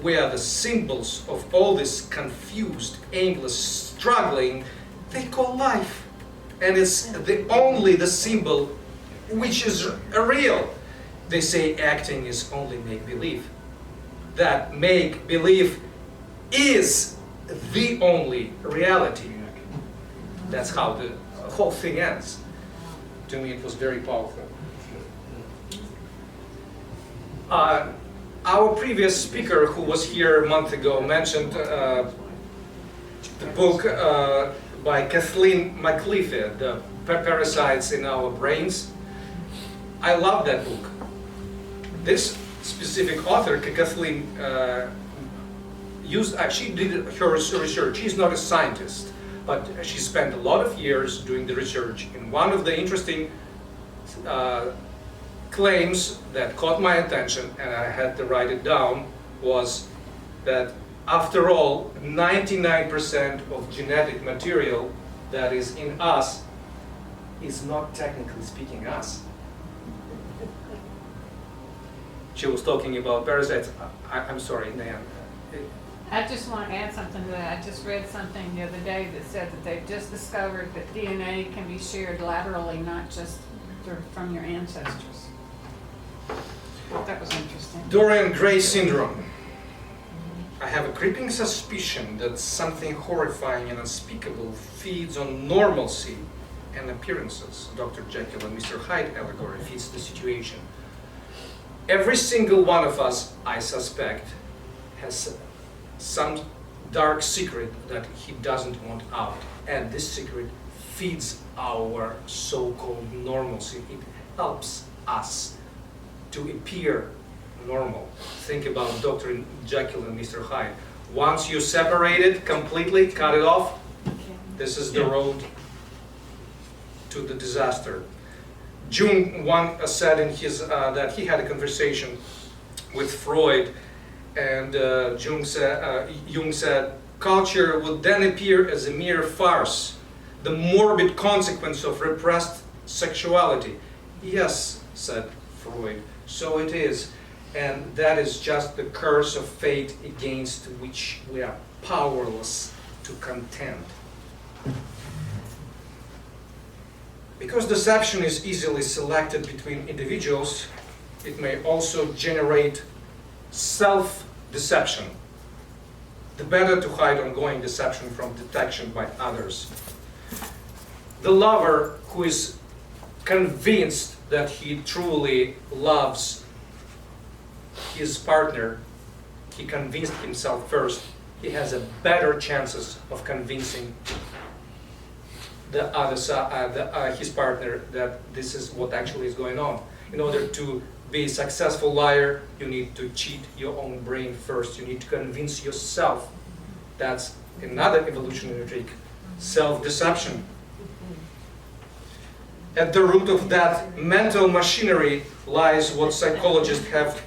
We are the symbols of all this confused, aimless struggling they call life. And it's only the symbol which is real. They say acting is only make-believe. That make-believe is the only reality. That's how the whole thing ends. To me, it was very powerful. Our previous speaker, who was here a month ago, mentioned the book by Kathleen McLeafy, The Parasites in Our Brains. I love that book. This specific author, Kathleen, she did her research. She's not a scientist, but she spent a lot of years doing the research. And one of the interesting claims that caught my attention, and I had to write it down, was that after all, 99% of genetic material that is in us is not technically speaking us. She was talking about parasites. I'm sorry, Nan. I just want to add something to that. I just read something the other day that said that they've just discovered that DNA can be shared laterally, not just from your ancestors. I thought that was interesting. Dorian Gray syndrome. I have a creeping suspicion that something horrifying and unspeakable feeds on normalcy and appearances. Dr. Jekyll and Mr. Hyde allegory fits the situation. Every single one of us, I suspect, has some dark secret that he doesn't want out. And this secret feeds our so-called normalcy. It helps us to appear normal. Think about Dr. Jekyll and Mr. Hyde. Once you separate it completely, cut it off, this is the road to the disaster. Jung once said in his that he had a conversation with Freud, and Jung said, culture would then appear as a mere farce, the morbid consequence of repressed sexuality. Yes, said Freud, so it is, and that is just the curse of fate against which we are powerless to contend. Because deception is easily selected between individuals, it may also generate self-deception. The better to hide ongoing deception from detection by others. The lover who is convinced that he truly loves his partner, he convinced himself first, he has a better chances of convincing the other side, his partner, that this is what actually is going on. In order to be a successful liar, you need to cheat your own brain first. You need to convince yourself. That's another evolutionary trick, self-deception. At the root of that mental machinery lies what psychologists have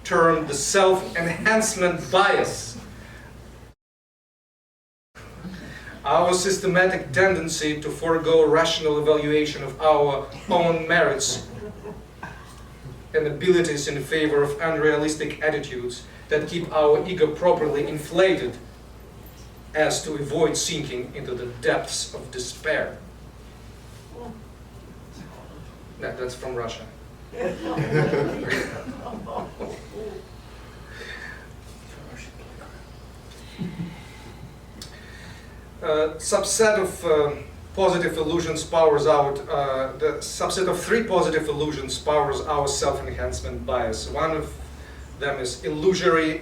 termed the self-enhancement bias. Our systematic tendency to forego rational evaluation of our own merits and abilities in favor of unrealistic attitudes that keep our ego properly inflated as to avoid sinking into the depths of despair. That's from Russia. Subset of positive illusions powers out, the subset of 3 positive illusions powers our self-enhancement bias. One of them is illusory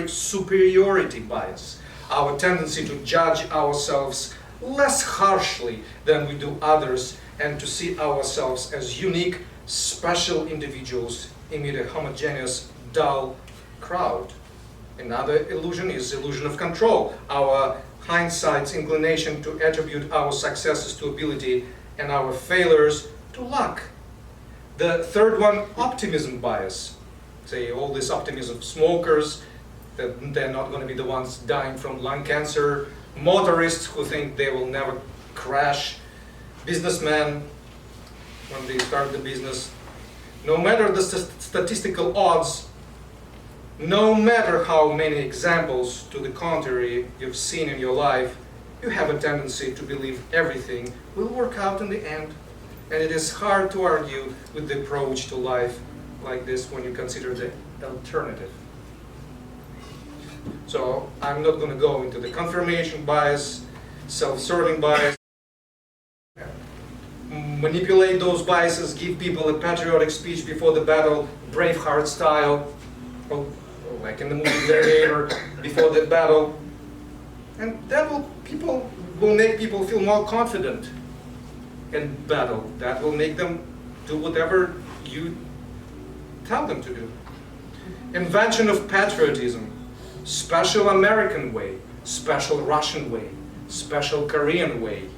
superiority bias, our tendency to judge ourselves less harshly than we do others and to see ourselves as unique, special individuals amid a homogeneous, dull crowd. Another illusion is illusion of control, our hindsight's inclination to attribute our successes to ability and our failures to luck. The third one, optimism bias. Say all this optimism, smokers, that they're not going to be the ones dying from lung cancer, motorists who think they will never crash, businessmen when they start the business. No matter the statistical odds, no matter how many examples to the contrary you've seen in your life, you have a tendency to believe everything will work out in the end. And it is hard to argue with the approach to life like this when you consider the alternative. So I'm not going to go into the confirmation bias, self-serving bias. Manipulate those biases, give people a patriotic speech before the battle, Braveheart style, or like in the movie Gladiator, before the battle. And that will make people feel more confident in battle. That will make them do whatever you tell them to do. Invention of patriotism, special American way, special Russian way, special Korean way.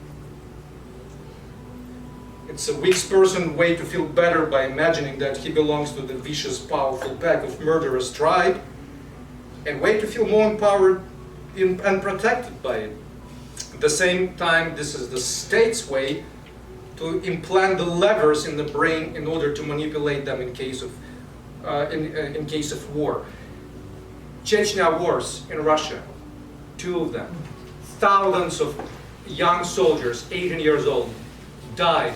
It's a weak person way to feel better by imagining that he belongs to the vicious, powerful pack of murderous tribe, and way to feel more empowered and protected by it. At the same time, this is the state's way to implant the levers in the brain in order to manipulate them in case of war. Chechnya wars in Russia, 2 of them. Thousands of young soldiers, 18 years old, died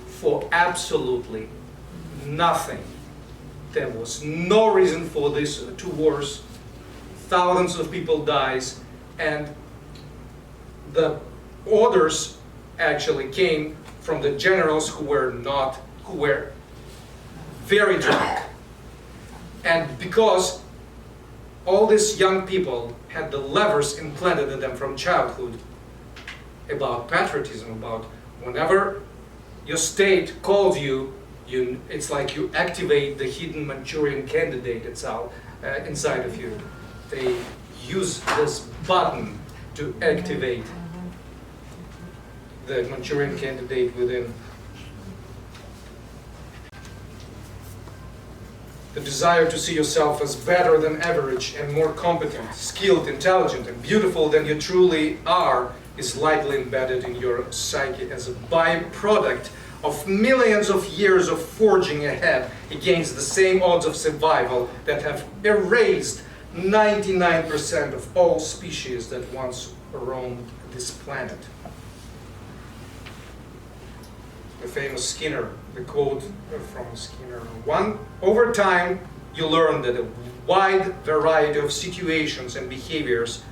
for absolutely nothing. There was no reason for these 2 wars. Thousands of people dies, and the orders actually came from the generals who were very drunk. And because all these young people had the levers implanted in them from childhood about patriotism, about whenever your state calls you, it's like you activate the hidden Manchurian candidate inside of you. They use this button to activate the Manchurian candidate within. The desire to see yourself as better than average and more competent, skilled, intelligent, and beautiful than you truly are is likely embedded in your psyche as a byproduct of millions of years of forging ahead against the same odds of survival that have erased 99% of all species that once roamed this planet. The famous Skinner, the quote from Skinner, over time you learn that a wide variety of situations and behaviors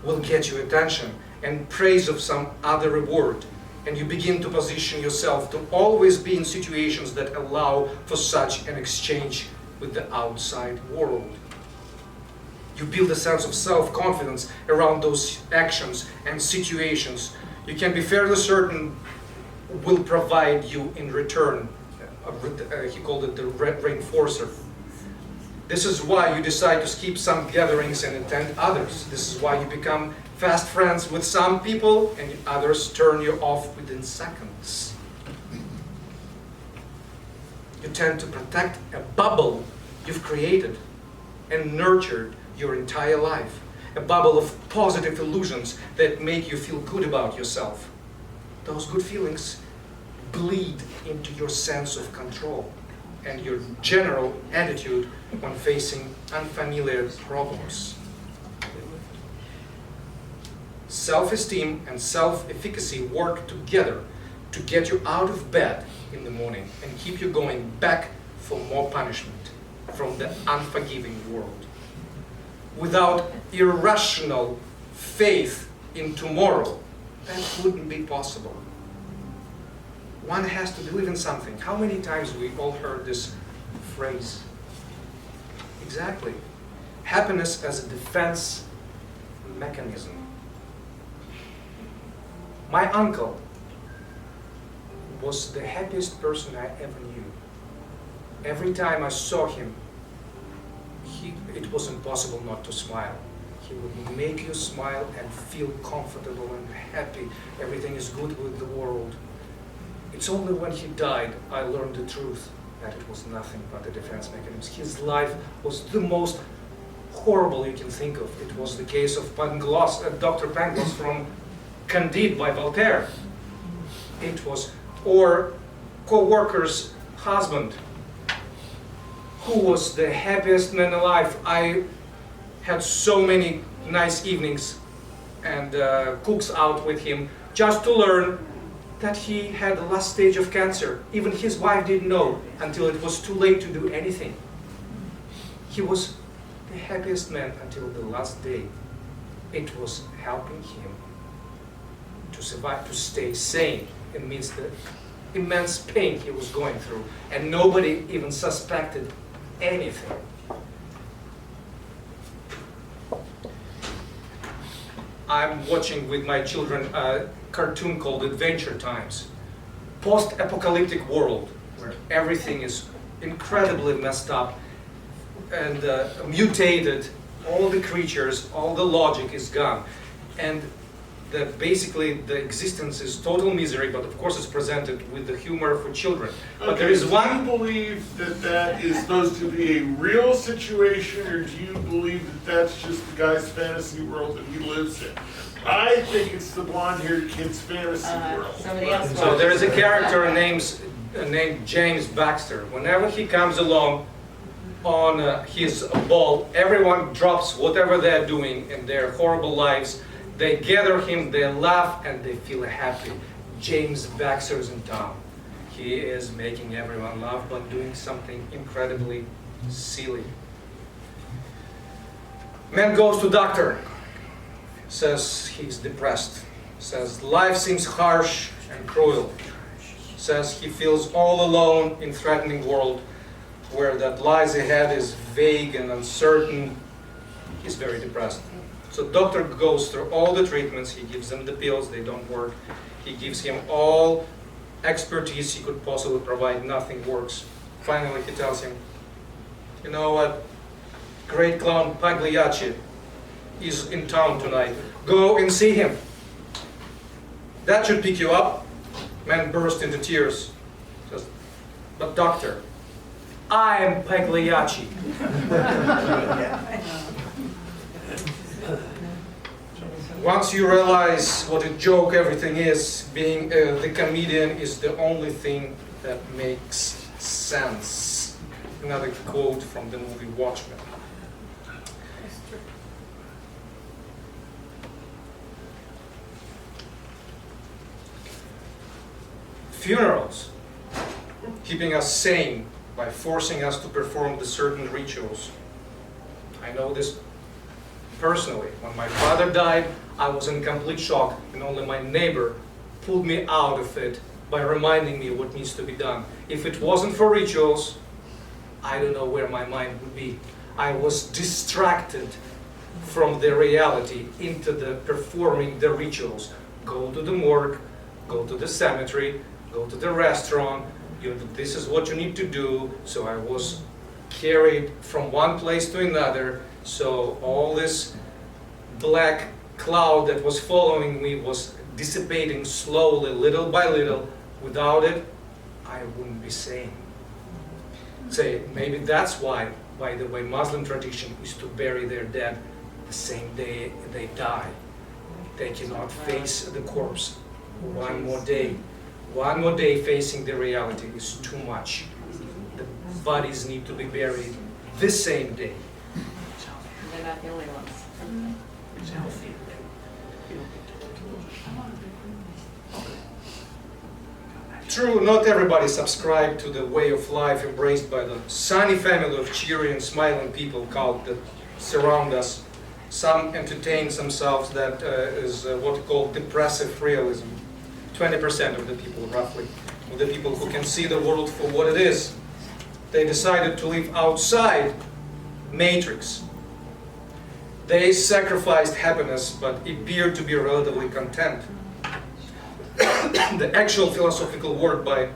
will get your attention and praise of some other reward, and you begin to position yourself to always be in situations that allow for such an exchange with the outside world. You build a sense of self-confidence around those actions and situations. You can be fairly certain will provide you in return. He called it the reinforcer. This is why you decide to skip some gatherings and attend others. This is why you become fast friends with some people and others turn you off within seconds. You tend to protect a bubble you've created and nurtured your entire life. A bubble of positive illusions that make you feel good about yourself. Those good feelings bleed into your sense of control and your general attitude when facing unfamiliar problems. Self-esteem and self-efficacy work together to get you out of bed in the morning and keep you going back for more punishment from the unforgiving world. Without irrational faith in tomorrow, that wouldn't be possible. One has to believe in something. How many times we all heard this phrase? Exactly. Happiness as a defense mechanism. My uncle was the happiest person I ever knew. Every time I saw him, it was impossible not to smile. He would make you smile and feel comfortable and happy. Everything is good with the world. It's only when he died I learned the truth that it was nothing but a defense mechanism. His life was the most horrible you can think of. It was the case of Dr. Pangloss from Candide by Voltaire. It was, or co-worker's husband, who was the happiest man alive. I had so many nice evenings and cooks out with him just to learn that he had the last stage of cancer. Even his wife didn't know until it was too late to do anything. He was the the happiest man until the last day. It was helping him to survive, to stay sane amidst the immense pain he was going through, and nobody even suspected anything. I'm watching with my children a cartoon called Adventure Times. Post-apocalyptic world where everything is incredibly messed up and mutated. All the creatures, all the logic is gone, and basically the existence is total misery. But of course, it's presented with the humor for children. But there is do one. you believe that that is supposed to be a real situation, or do you believe that that's just the guy's fantasy world that he lives in? I think it's the blonde-haired kid's fantasy world. Somebody else So there is a character named James Baxter. Whenever he comes along on his ball, everyone drops whatever they're doing in their horrible lives. They gather him, they laugh, and they feel happy. James Baxter is in town. He is making everyone laugh, but doing something incredibly silly. Man goes to doctor. Says he's depressed. Says life seems harsh and cruel. Says he feels all alone in threatening world where that lies ahead is vague and uncertain. He's very depressed. So doctor goes through all the treatments. He gives him the pills, they don't work. He gives him all expertise he could possibly provide, nothing works. Finally he tells him, you know what, great clown Pagliacci is in town tonight. Go and see him. That should pick you up. Man burst into tears. Says, but doctor, I am Pagliacci. Once you realize what a joke everything is, being the comedian is the only thing that makes sense. Another quote from the movie Watchmen. Funerals, keeping us sane by forcing us to perform the certain rituals. I know this personally. When my father died, I was in complete shock, and only my neighbor pulled me out of it by reminding me what needs to be done. If it wasn't for rituals, I don't know where my mind would be. I was distracted from the reality into the performing the rituals. Go to the morgue, go to the cemetery, go to the restaurant. This is what you need to do. So I was carried from one place to another. So all this black cloud that was following me was dissipating slowly, little by little. Without it, I wouldn't be sane. Say, maybe that's why, by the way, Muslim tradition is to bury their dead the same day they die. They cannot face the corpse one more day. One more day facing the reality is too much. The bodies need to be buried the same day. They're not the only ones. True, not everybody subscribed to the way of life embraced by the sunny family of cheery and smiling people that surround us. Some entertain themselves. That is what we call depressive realism. 20% of the people, roughly, of the people who can see the world for what it is. They decided to live outside Matrix. They sacrificed happiness, but appeared to be relatively content. The actual philosophical work by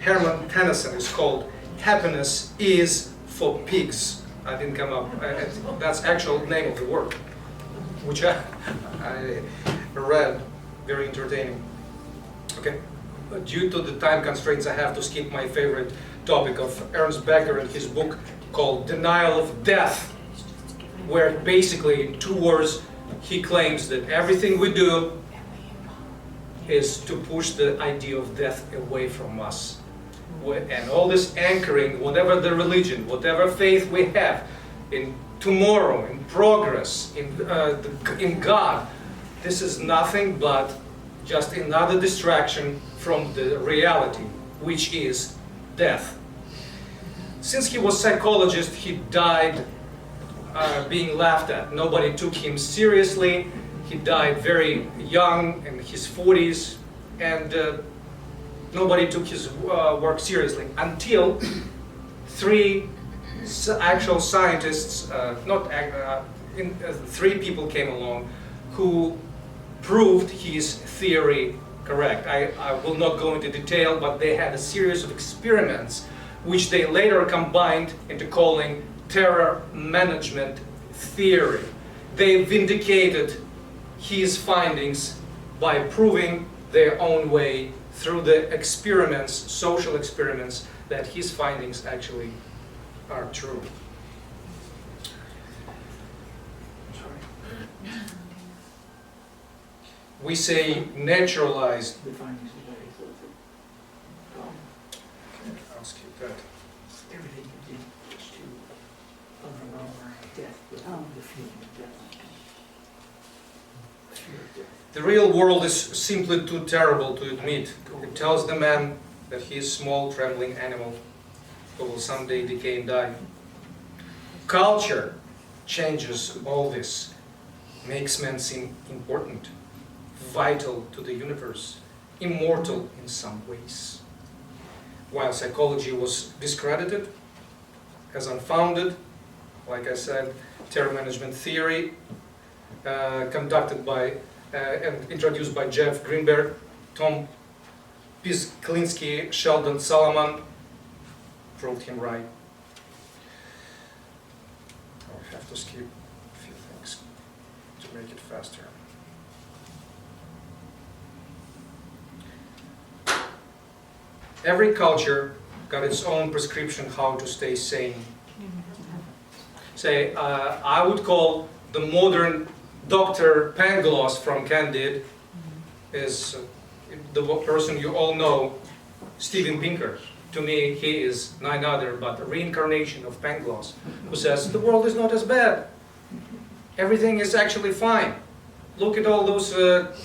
Herman Tennyson is called "Happiness is for Pigs." I didn't come up. That's actual name of the work, which I read. Very entertaining. Okay. But due to the time constraints, I have to skip my favorite topic of Ernst Becker and his book called "Denial of Death," where basically in 2 words he claims that everything we do is to push the idea of death away from us. And all this anchoring, whatever the religion, whatever faith we have in tomorrow, in progress, in God, this is nothing but just another distraction from the reality, which is death. Since he was a psychologist, he died being laughed at. Nobody took him seriously. He died very young, in his 40s, and nobody took his work seriously until three actual scientists, three people came along who proved his theory correct. I will not go into detail, but they had a series of experiments which they later combined into calling terror management theory. They vindicated his findings by proving their own way through the experiments, social experiments, that his findings actually are true. We say naturalized. The findings of that. Okay, I'll skip that. Everything you did was to overwhelm death with the feeling of death. The fear of death. The real world is simply too terrible to admit. It tells the man that he is a small, trembling animal who will someday decay and die. Culture changes all this, makes man seem important, vital to the universe, immortal in some ways. While psychology was discredited as unfounded, like I said, terror management theory, conducted by and introduced by Jeff Greenberg, Tom Pisklinsky, Sheldon Solomon, proved him right. I'll have to skip a few things to make it faster. Every culture got its own prescription how to stay sane. Say, I would call the modern Dr. Pangloss from Candide is the person you all know, Steven Pinker. To me, he is none other but a reincarnation of Pangloss, who says the world is not as bad. Everything is actually fine. Look at all those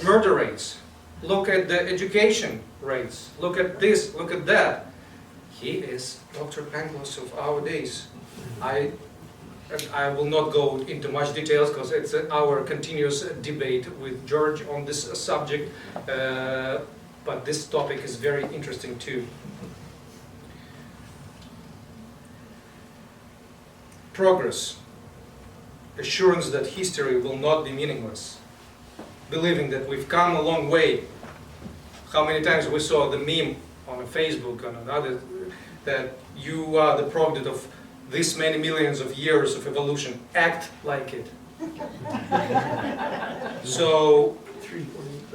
murder rates. Look at the education rates. Look at this, look at that. He is Dr. Pangloss of our days. I will not go into much details because it's our continuous debate with George on this subject, but this topic is very interesting too. Progress, assurance that history will not be meaningless, believing that we've come a long way. How many times we saw the meme on Facebook and another that you are the product of this many millions of years of evolution, act like it. So,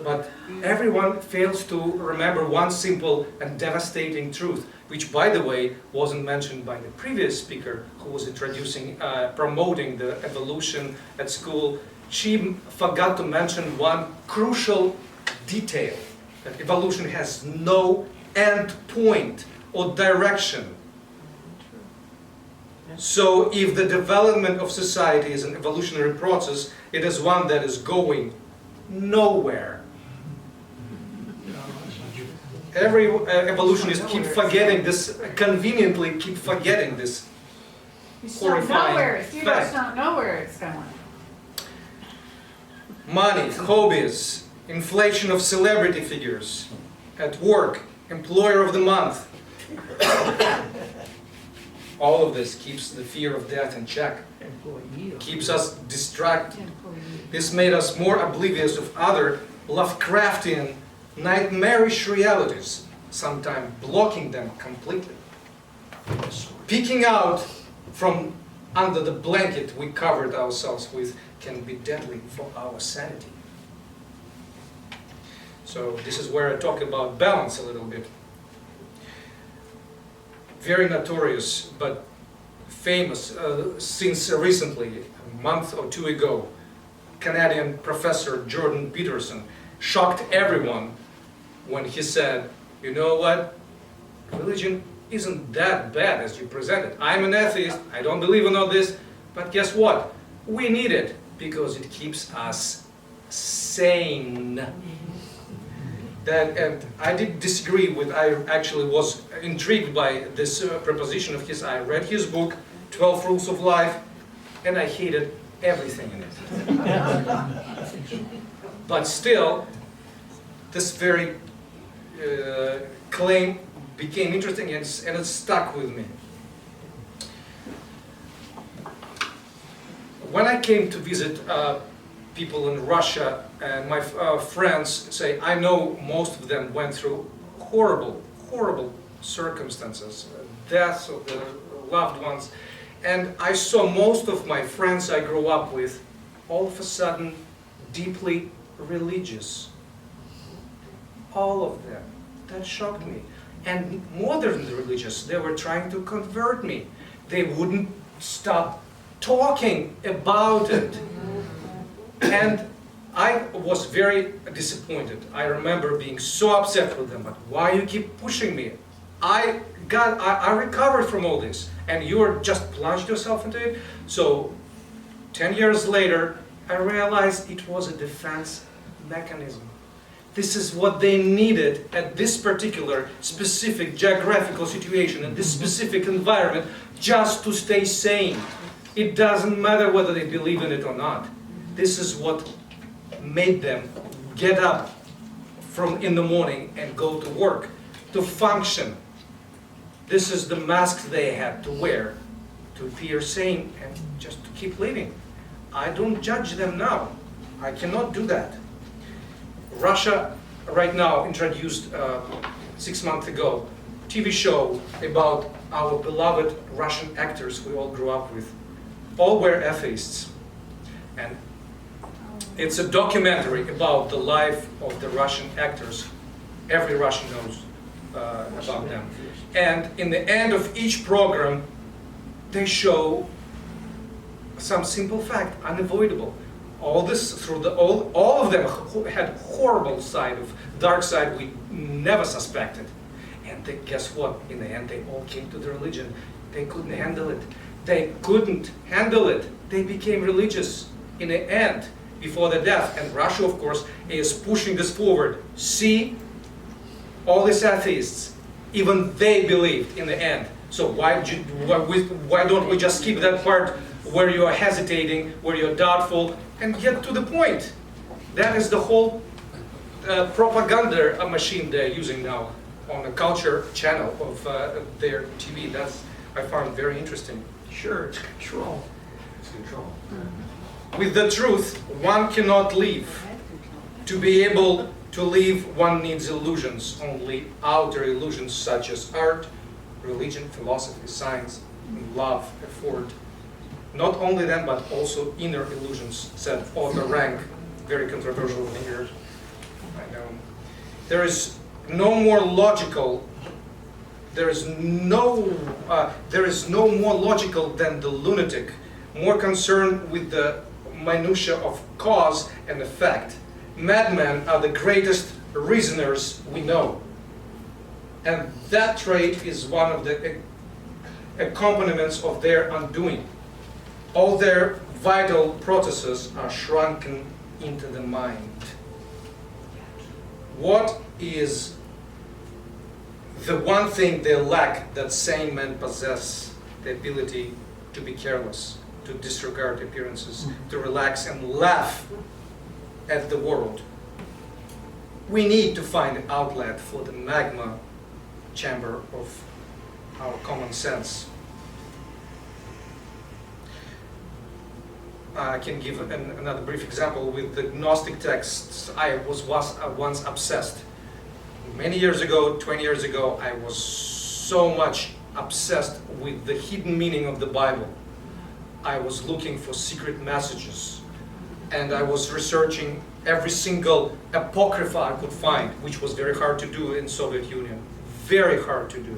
but everyone fails to remember one simple and devastating truth, which, by the way, wasn't mentioned by the previous speaker who was introducing, promoting the evolution at school. She forgot to mention one crucial detail, that evolution has no end point or direction. So if the development of society is an evolutionary process, it is one that is going nowhere. Every evolutionist keep forgetting this, conveniently keep forgetting this You just don't know where horrifying you just fact. don't know where it's going. Money, hobbies, inflation of celebrity figures, at work, employer of the month. All of this keeps the fear of death in check, keeps us distracted. This made us more oblivious of other Lovecraftian, nightmarish realities, sometimes blocking them completely. Peeking out from under the blanket we covered ourselves with can be deadly for our sanity. So this is where I talk about balance a little bit. Very notorious, but famous since recently, a month or two ago, Canadian professor Jordan Peterson shocked everyone when he said, you know what, religion isn't that bad as you present it. I'm an atheist, I don't believe in all this, but guess what? We need it because it keeps us sane. And I did disagree with, I actually was intrigued by this proposition of his. I read his book, 12 Rules of Life, and I hated everything in it. But still, this very claim became interesting, and it stuck with me. When I came to visit people in Russia, and my friends say, I know most of them went through horrible, horrible circumstances, deaths of the loved ones, and I saw most of my friends I grew up with all of a sudden deeply religious. All of them. That shocked me. And more than religious, they were trying to convert me. They wouldn't stop talking about it. And I was very disappointed. I remember being so upset with them, but why you keep pushing me? I recovered from all this, and you just plunged yourself into it. So 10 years later, I realized it was a defense mechanism. This is what they needed at this particular specific geographical situation, in this specific environment, just to stay sane. It doesn't matter whether they believe in it or not. This is what made them get up in the morning and go to work, to function. This is the mask they had to wear to appear sane and just to keep living. I don't judge them now. I cannot do that. Russia right now introduced 6 months ago a TV show about our beloved Russian actors we all grew up with. All were atheists. And it's a documentary about the life of the Russian actors. Every Russian knows about them. And in the end of each program, they show some simple fact, unavoidable. All of them had horrible side of dark side we never suspected. And guess what? In the end, they all came to the religion. They couldn't handle it. They couldn't handle it. They became religious in the end, before the death. And Russia, of course, is pushing this forward. See, all these atheists, even they believed in the end. So why don't we just keep that part where you are hesitating, where you're doubtful, and get to the point? That is the whole propaganda machine they're using now on the culture channel of their TV. That's, I found very interesting. Sure, it's control. It's control. With the truth, one cannot live. To be able to live, one needs illusions, only outer illusions such as art, religion, philosophy, science, love, effort. Not only them, but also inner illusions, said author Rank, very controversial here. I know. There is no more logical. There is no more logical than the lunatic, more concerned with the minutia of cause and effect. Madmen are the greatest reasoners we know. And that trait is one of the accompaniments of their undoing. All their vital processes are shrunken into the mind. What is the one thing they lack that sane men possess? The ability to be careless, to disregard appearances, to relax and laugh at the world. We need to find an outlet for the magma chamber of our common sense. I can give another brief example with the Gnostic texts. I was once obsessed. Many years ago, 20 years ago, I was so much obsessed with the hidden meaning of the Bible. I was looking for secret messages, and I was researching every single apocrypha I could find, which was very hard to do in Soviet Union. Very hard to do.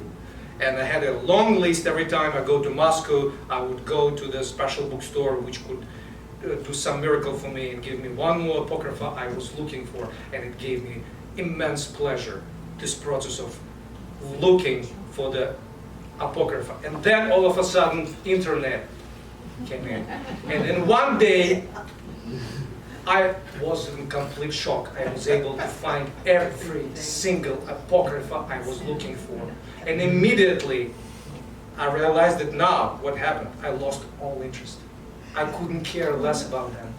And I had a long list. Every time I go to Moscow, I would go to the special bookstore which could do some miracle for me and give me one more apocrypha I was looking for, and it gave me immense pleasure, this process of looking for the apocrypha. And then all of a sudden, internet came in. And in one day, I was in complete shock. I was able to find every single apocrypha I was looking for. And immediately, I realized that now, what happened? I lost all interest. I couldn't care less about them.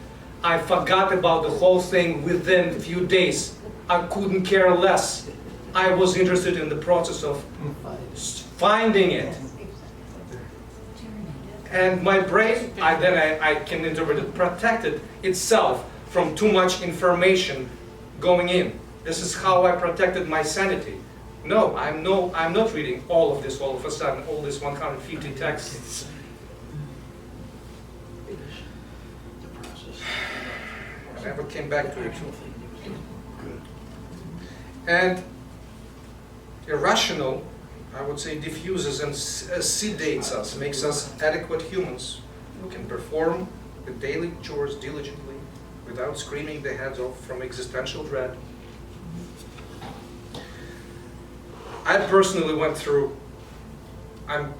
I forgot about the whole thing within a few days. I couldn't care less. I was interested in the process of finding it. And my brain, I can interpret it, protected itself from too much information going in. This is how I protected my sanity. No, I'm not reading all of this all of a sudden, all these 150 texts. I never came back to it. And irrational, I would say, diffuses and sedates us, makes us adequate humans who can perform the daily chores diligently without screaming their heads off from existential dread. I personally went through, I'm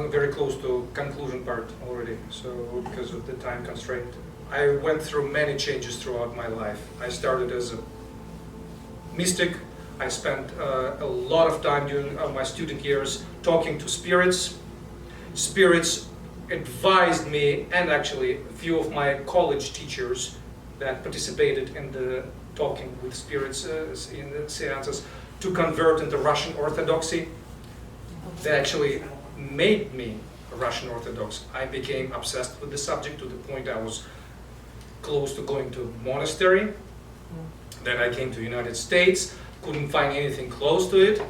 very close to conclusion part already, so because of the time constraint. I went through many changes throughout my life. I started as a mystic. I spent a lot of time during my student years talking to spirits. Spirits advised me, and actually a few of my college teachers that participated in the talking with spirits in the seances, to convert into Russian Orthodoxy. They actually made me a Russian Orthodox. I became obsessed with the subject to the point I was close to going to a monastery. Then I came to the United States, couldn't find anything close to it.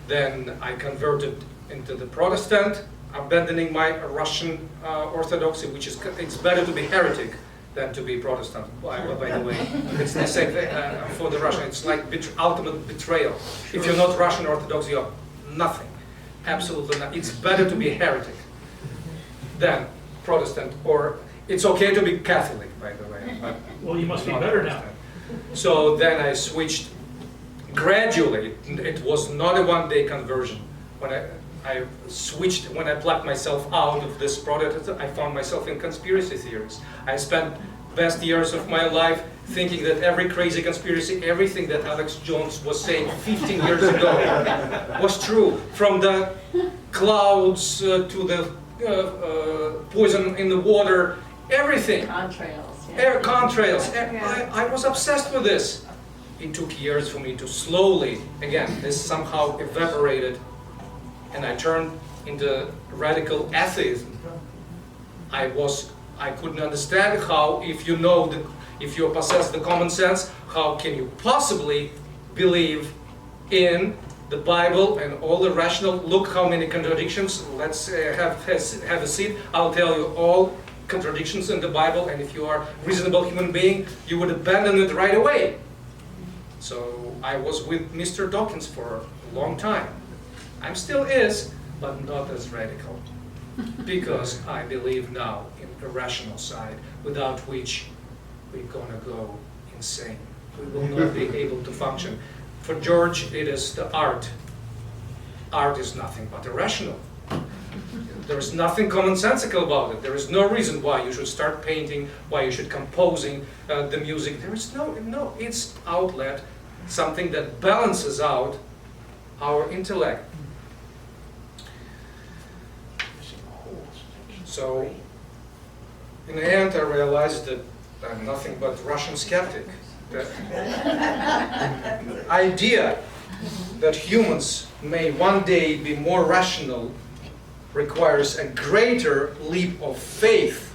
Then I converted into the Protestant, abandoning my Russian Orthodoxy, which is, it's better to be heretic than to be Protestant, by the way. It's the same thing for the Russian. It's like ultimate betrayal. If you're not Russian Orthodox, you're nothing. Absolutely not. It's better to be a heretic than Protestant, or it's okay to be Catholic, by the way. But Well, you must be not better now. Protestant. So then I switched gradually. It was not a one-day conversion. When I switched, when I plucked myself out of this Protestant, I found myself in conspiracy theories. I spent best years of my life thinking that every crazy conspiracy, everything that Alex Jones was saying 15 years ago was true. From the clouds to the poison in the water, everything. Contrails. Air contrails. I was obsessed with this. It took years for me to slowly, again, this somehow evaporated, and I turned into radical atheism. I couldn't understand how, if you possess the common sense, how can you possibly believe in the Bible and all the rational? Look how many contradictions. Let's have a seat. I'll tell you all contradictions in the Bible, and if you are a reasonable human being, you would abandon it right away. So I was with Mr. Dawkins for a long time. I'm still is, but not as radical, because I believe now in the rational side, without which we're gonna go insane. We will not be able to function. For George, it is the art. Art is nothing but irrational. There is nothing commonsensical about it. There is no reason why you should start painting, why you should composing the music. There is no, it's outlet, something that balances out our intellect. So, in the end, I realized that I'm nothing but Russian skeptic. The idea that humans may one day be more rational requires a greater leap of faith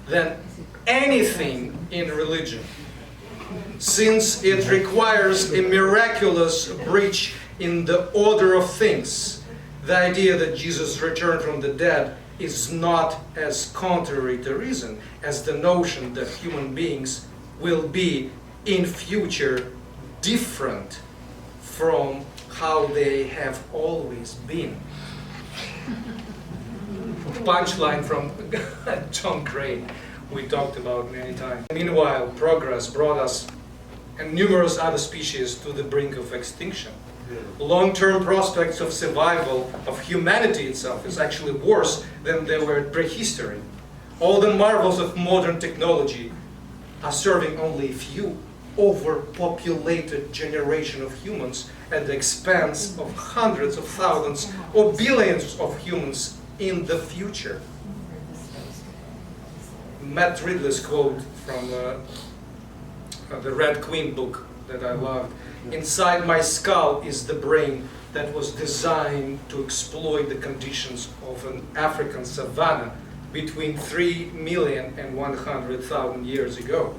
than anything in religion, since it requires a miraculous breach in the order of things. The idea that Jesus returned from the dead is not as contrary to reason as the notion that human beings will be in future different from how they have always been. Punchline from John Gray, we talked about many times. Meanwhile, progress brought us and numerous other species to the brink of extinction. Long-term prospects of survival of humanity itself is actually worse than they were at prehistory. All the marvels of modern technology are serving only a few overpopulated generation of humans at the expense of hundreds of thousands or billions of humans in the future. Matt Ridley's quote from the Red Queen book that I loved. Inside my skull is the brain that was designed to exploit the conditions of an African savanna between 3 million and 100,000 years ago.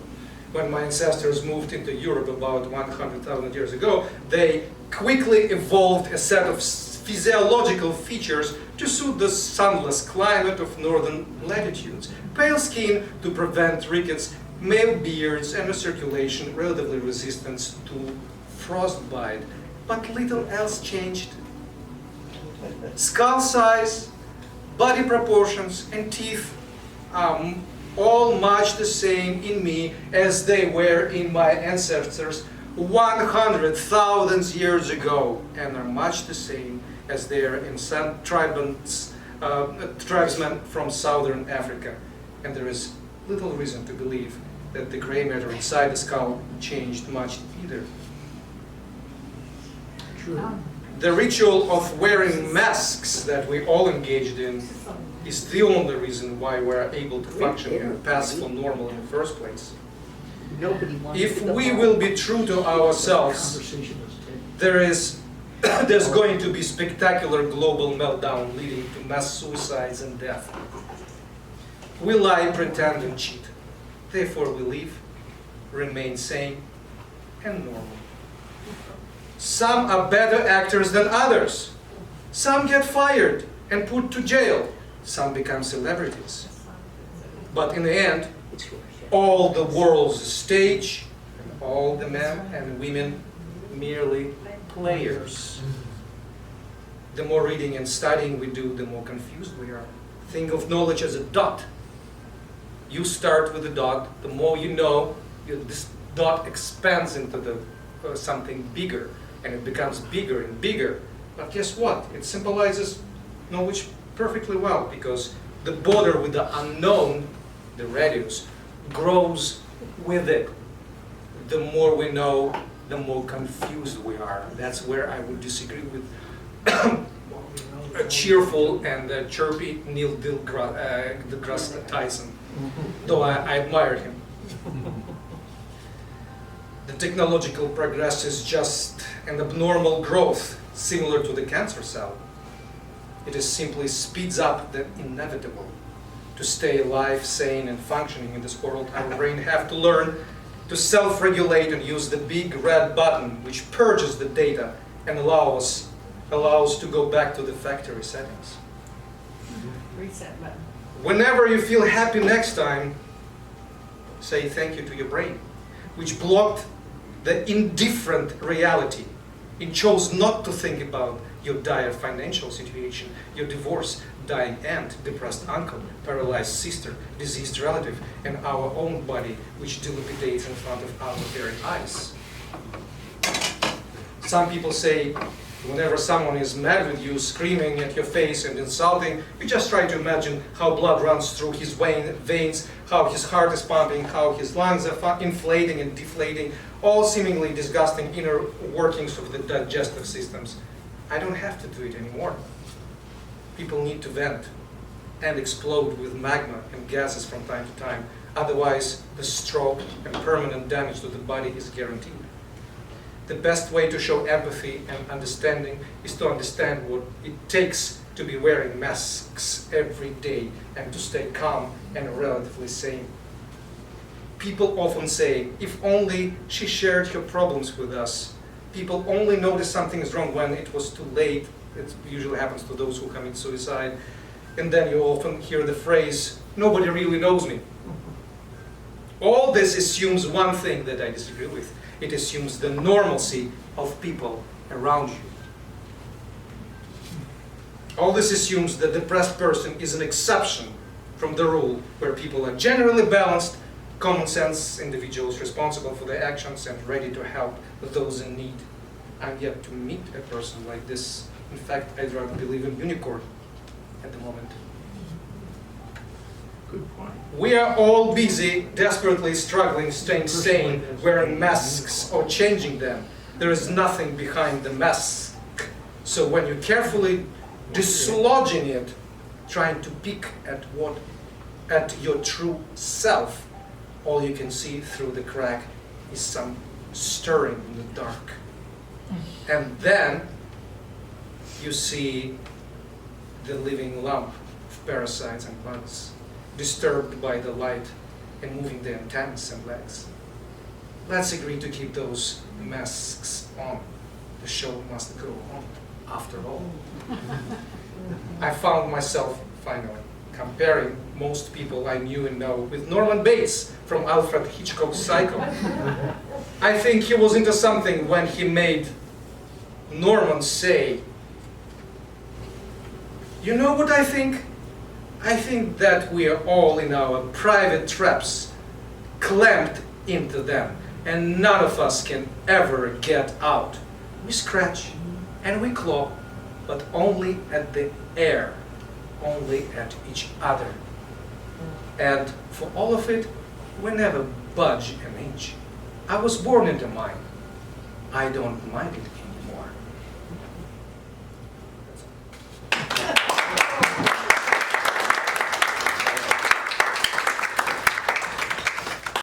When my ancestors moved into Europe about 100,000 years ago, they quickly evolved a set of physiological features to suit the sunless climate of northern latitudes. Pale skin to prevent rickets, male beards, and a circulation relatively resistant to frostbite. But little else changed. Skull size, body proportions, and teeth are all much the same in me as they were in my ancestors 100,000 years ago, and are much the same as they are in some tribesmen from southern Africa. And there is little reason to believe that the gray matter inside the skull changed much either. The ritual of wearing masks that we all engaged in is the only reason why we're able to function and pass for normal in the first place. Nobody wants If to we know. will be true to ourselves, Conversation is dead. there's going to be spectacular global meltdown leading to mass suicides and death. We lie, pretend, and cheat. Therefore we live, remain sane and normal. Some are better actors than others. Some get fired and put to jail. Some become celebrities. But in the end, all the world's a stage, and all the men and women merely players. The more reading and studying we do, the more confused we are. Think of knowledge as a dot. You start with a dot. The more you know, this dot expands into something bigger, and it becomes bigger and bigger. But guess what? It symbolizes knowledge perfectly well, because the border with the unknown, the radius, grows with it. The more we know, the more confused we are. That's where I would disagree with a cheerful and chirpy Neil deGrasse Tyson, though I admire him. The technological progress is just an abnormal growth, similar to the cancer cell. It is simply speeds up the inevitable. To stay alive, sane, and functioning in this world, our brain have to learn to self-regulate and use the big red button which purges the data and allows to go back to the factory settings. Reset button. Whenever you feel happy next time, say thank you to your brain, which blocked the indifferent reality. It chose not to think about your dire financial situation, your divorce, dying aunt, depressed uncle, paralyzed sister, diseased relative, and our own body, which dilapidates in front of our very eyes. Some people say, whenever someone is mad with you, screaming at your face and insulting, you just try to imagine how blood runs through his veins, how his heart is pumping, how his lungs are inflating and deflating, all seemingly disgusting inner workings of the digestive systems. I don't have to do it anymore. People need to vent and explode with magma and gases from time to time. Otherwise, the stroke and permanent damage to the body is guaranteed. The best way to show empathy and understanding is to understand what it takes to be wearing masks every day and to stay calm and relatively sane. People often say, if only she shared her problems with us. People only notice something is wrong when it was too late. It usually happens to those who commit suicide. And then you often hear the phrase, nobody really knows me. All this assumes one thing that I disagree with. It assumes the normalcy of people around you. All this assumes the depressed person is an exception from the rule, where people are generally balanced, common sense individuals responsible for their actions and ready to help those in need. I'm yet to meet a person like this. In fact, I'd rather believe in unicorn at the moment. Good point. We are all busy, desperately struggling, staying sane, wearing masks or changing them. There is nothing behind the mask. So when you're carefully dislodging it, trying to pick at at your true self, all you can see through the crack is some stirring in the dark. And then you see the living lump of parasites and bugs, disturbed by the light and moving the antennas and legs. Let's agree to keep those masks on. The show must go on, after all. I found myself, finally, comparing most people I knew and know with Norman Bates from Alfred Hitchcock's Psycho. I think he was into something when he made Norman say, "You know what I think? I think that we are all in our private traps, clamped into them, and none of us can ever get out. We scratch and we claw, but only at the air, only at each other. And for all of it, we never budge an inch. I was born into mine. I don't mind it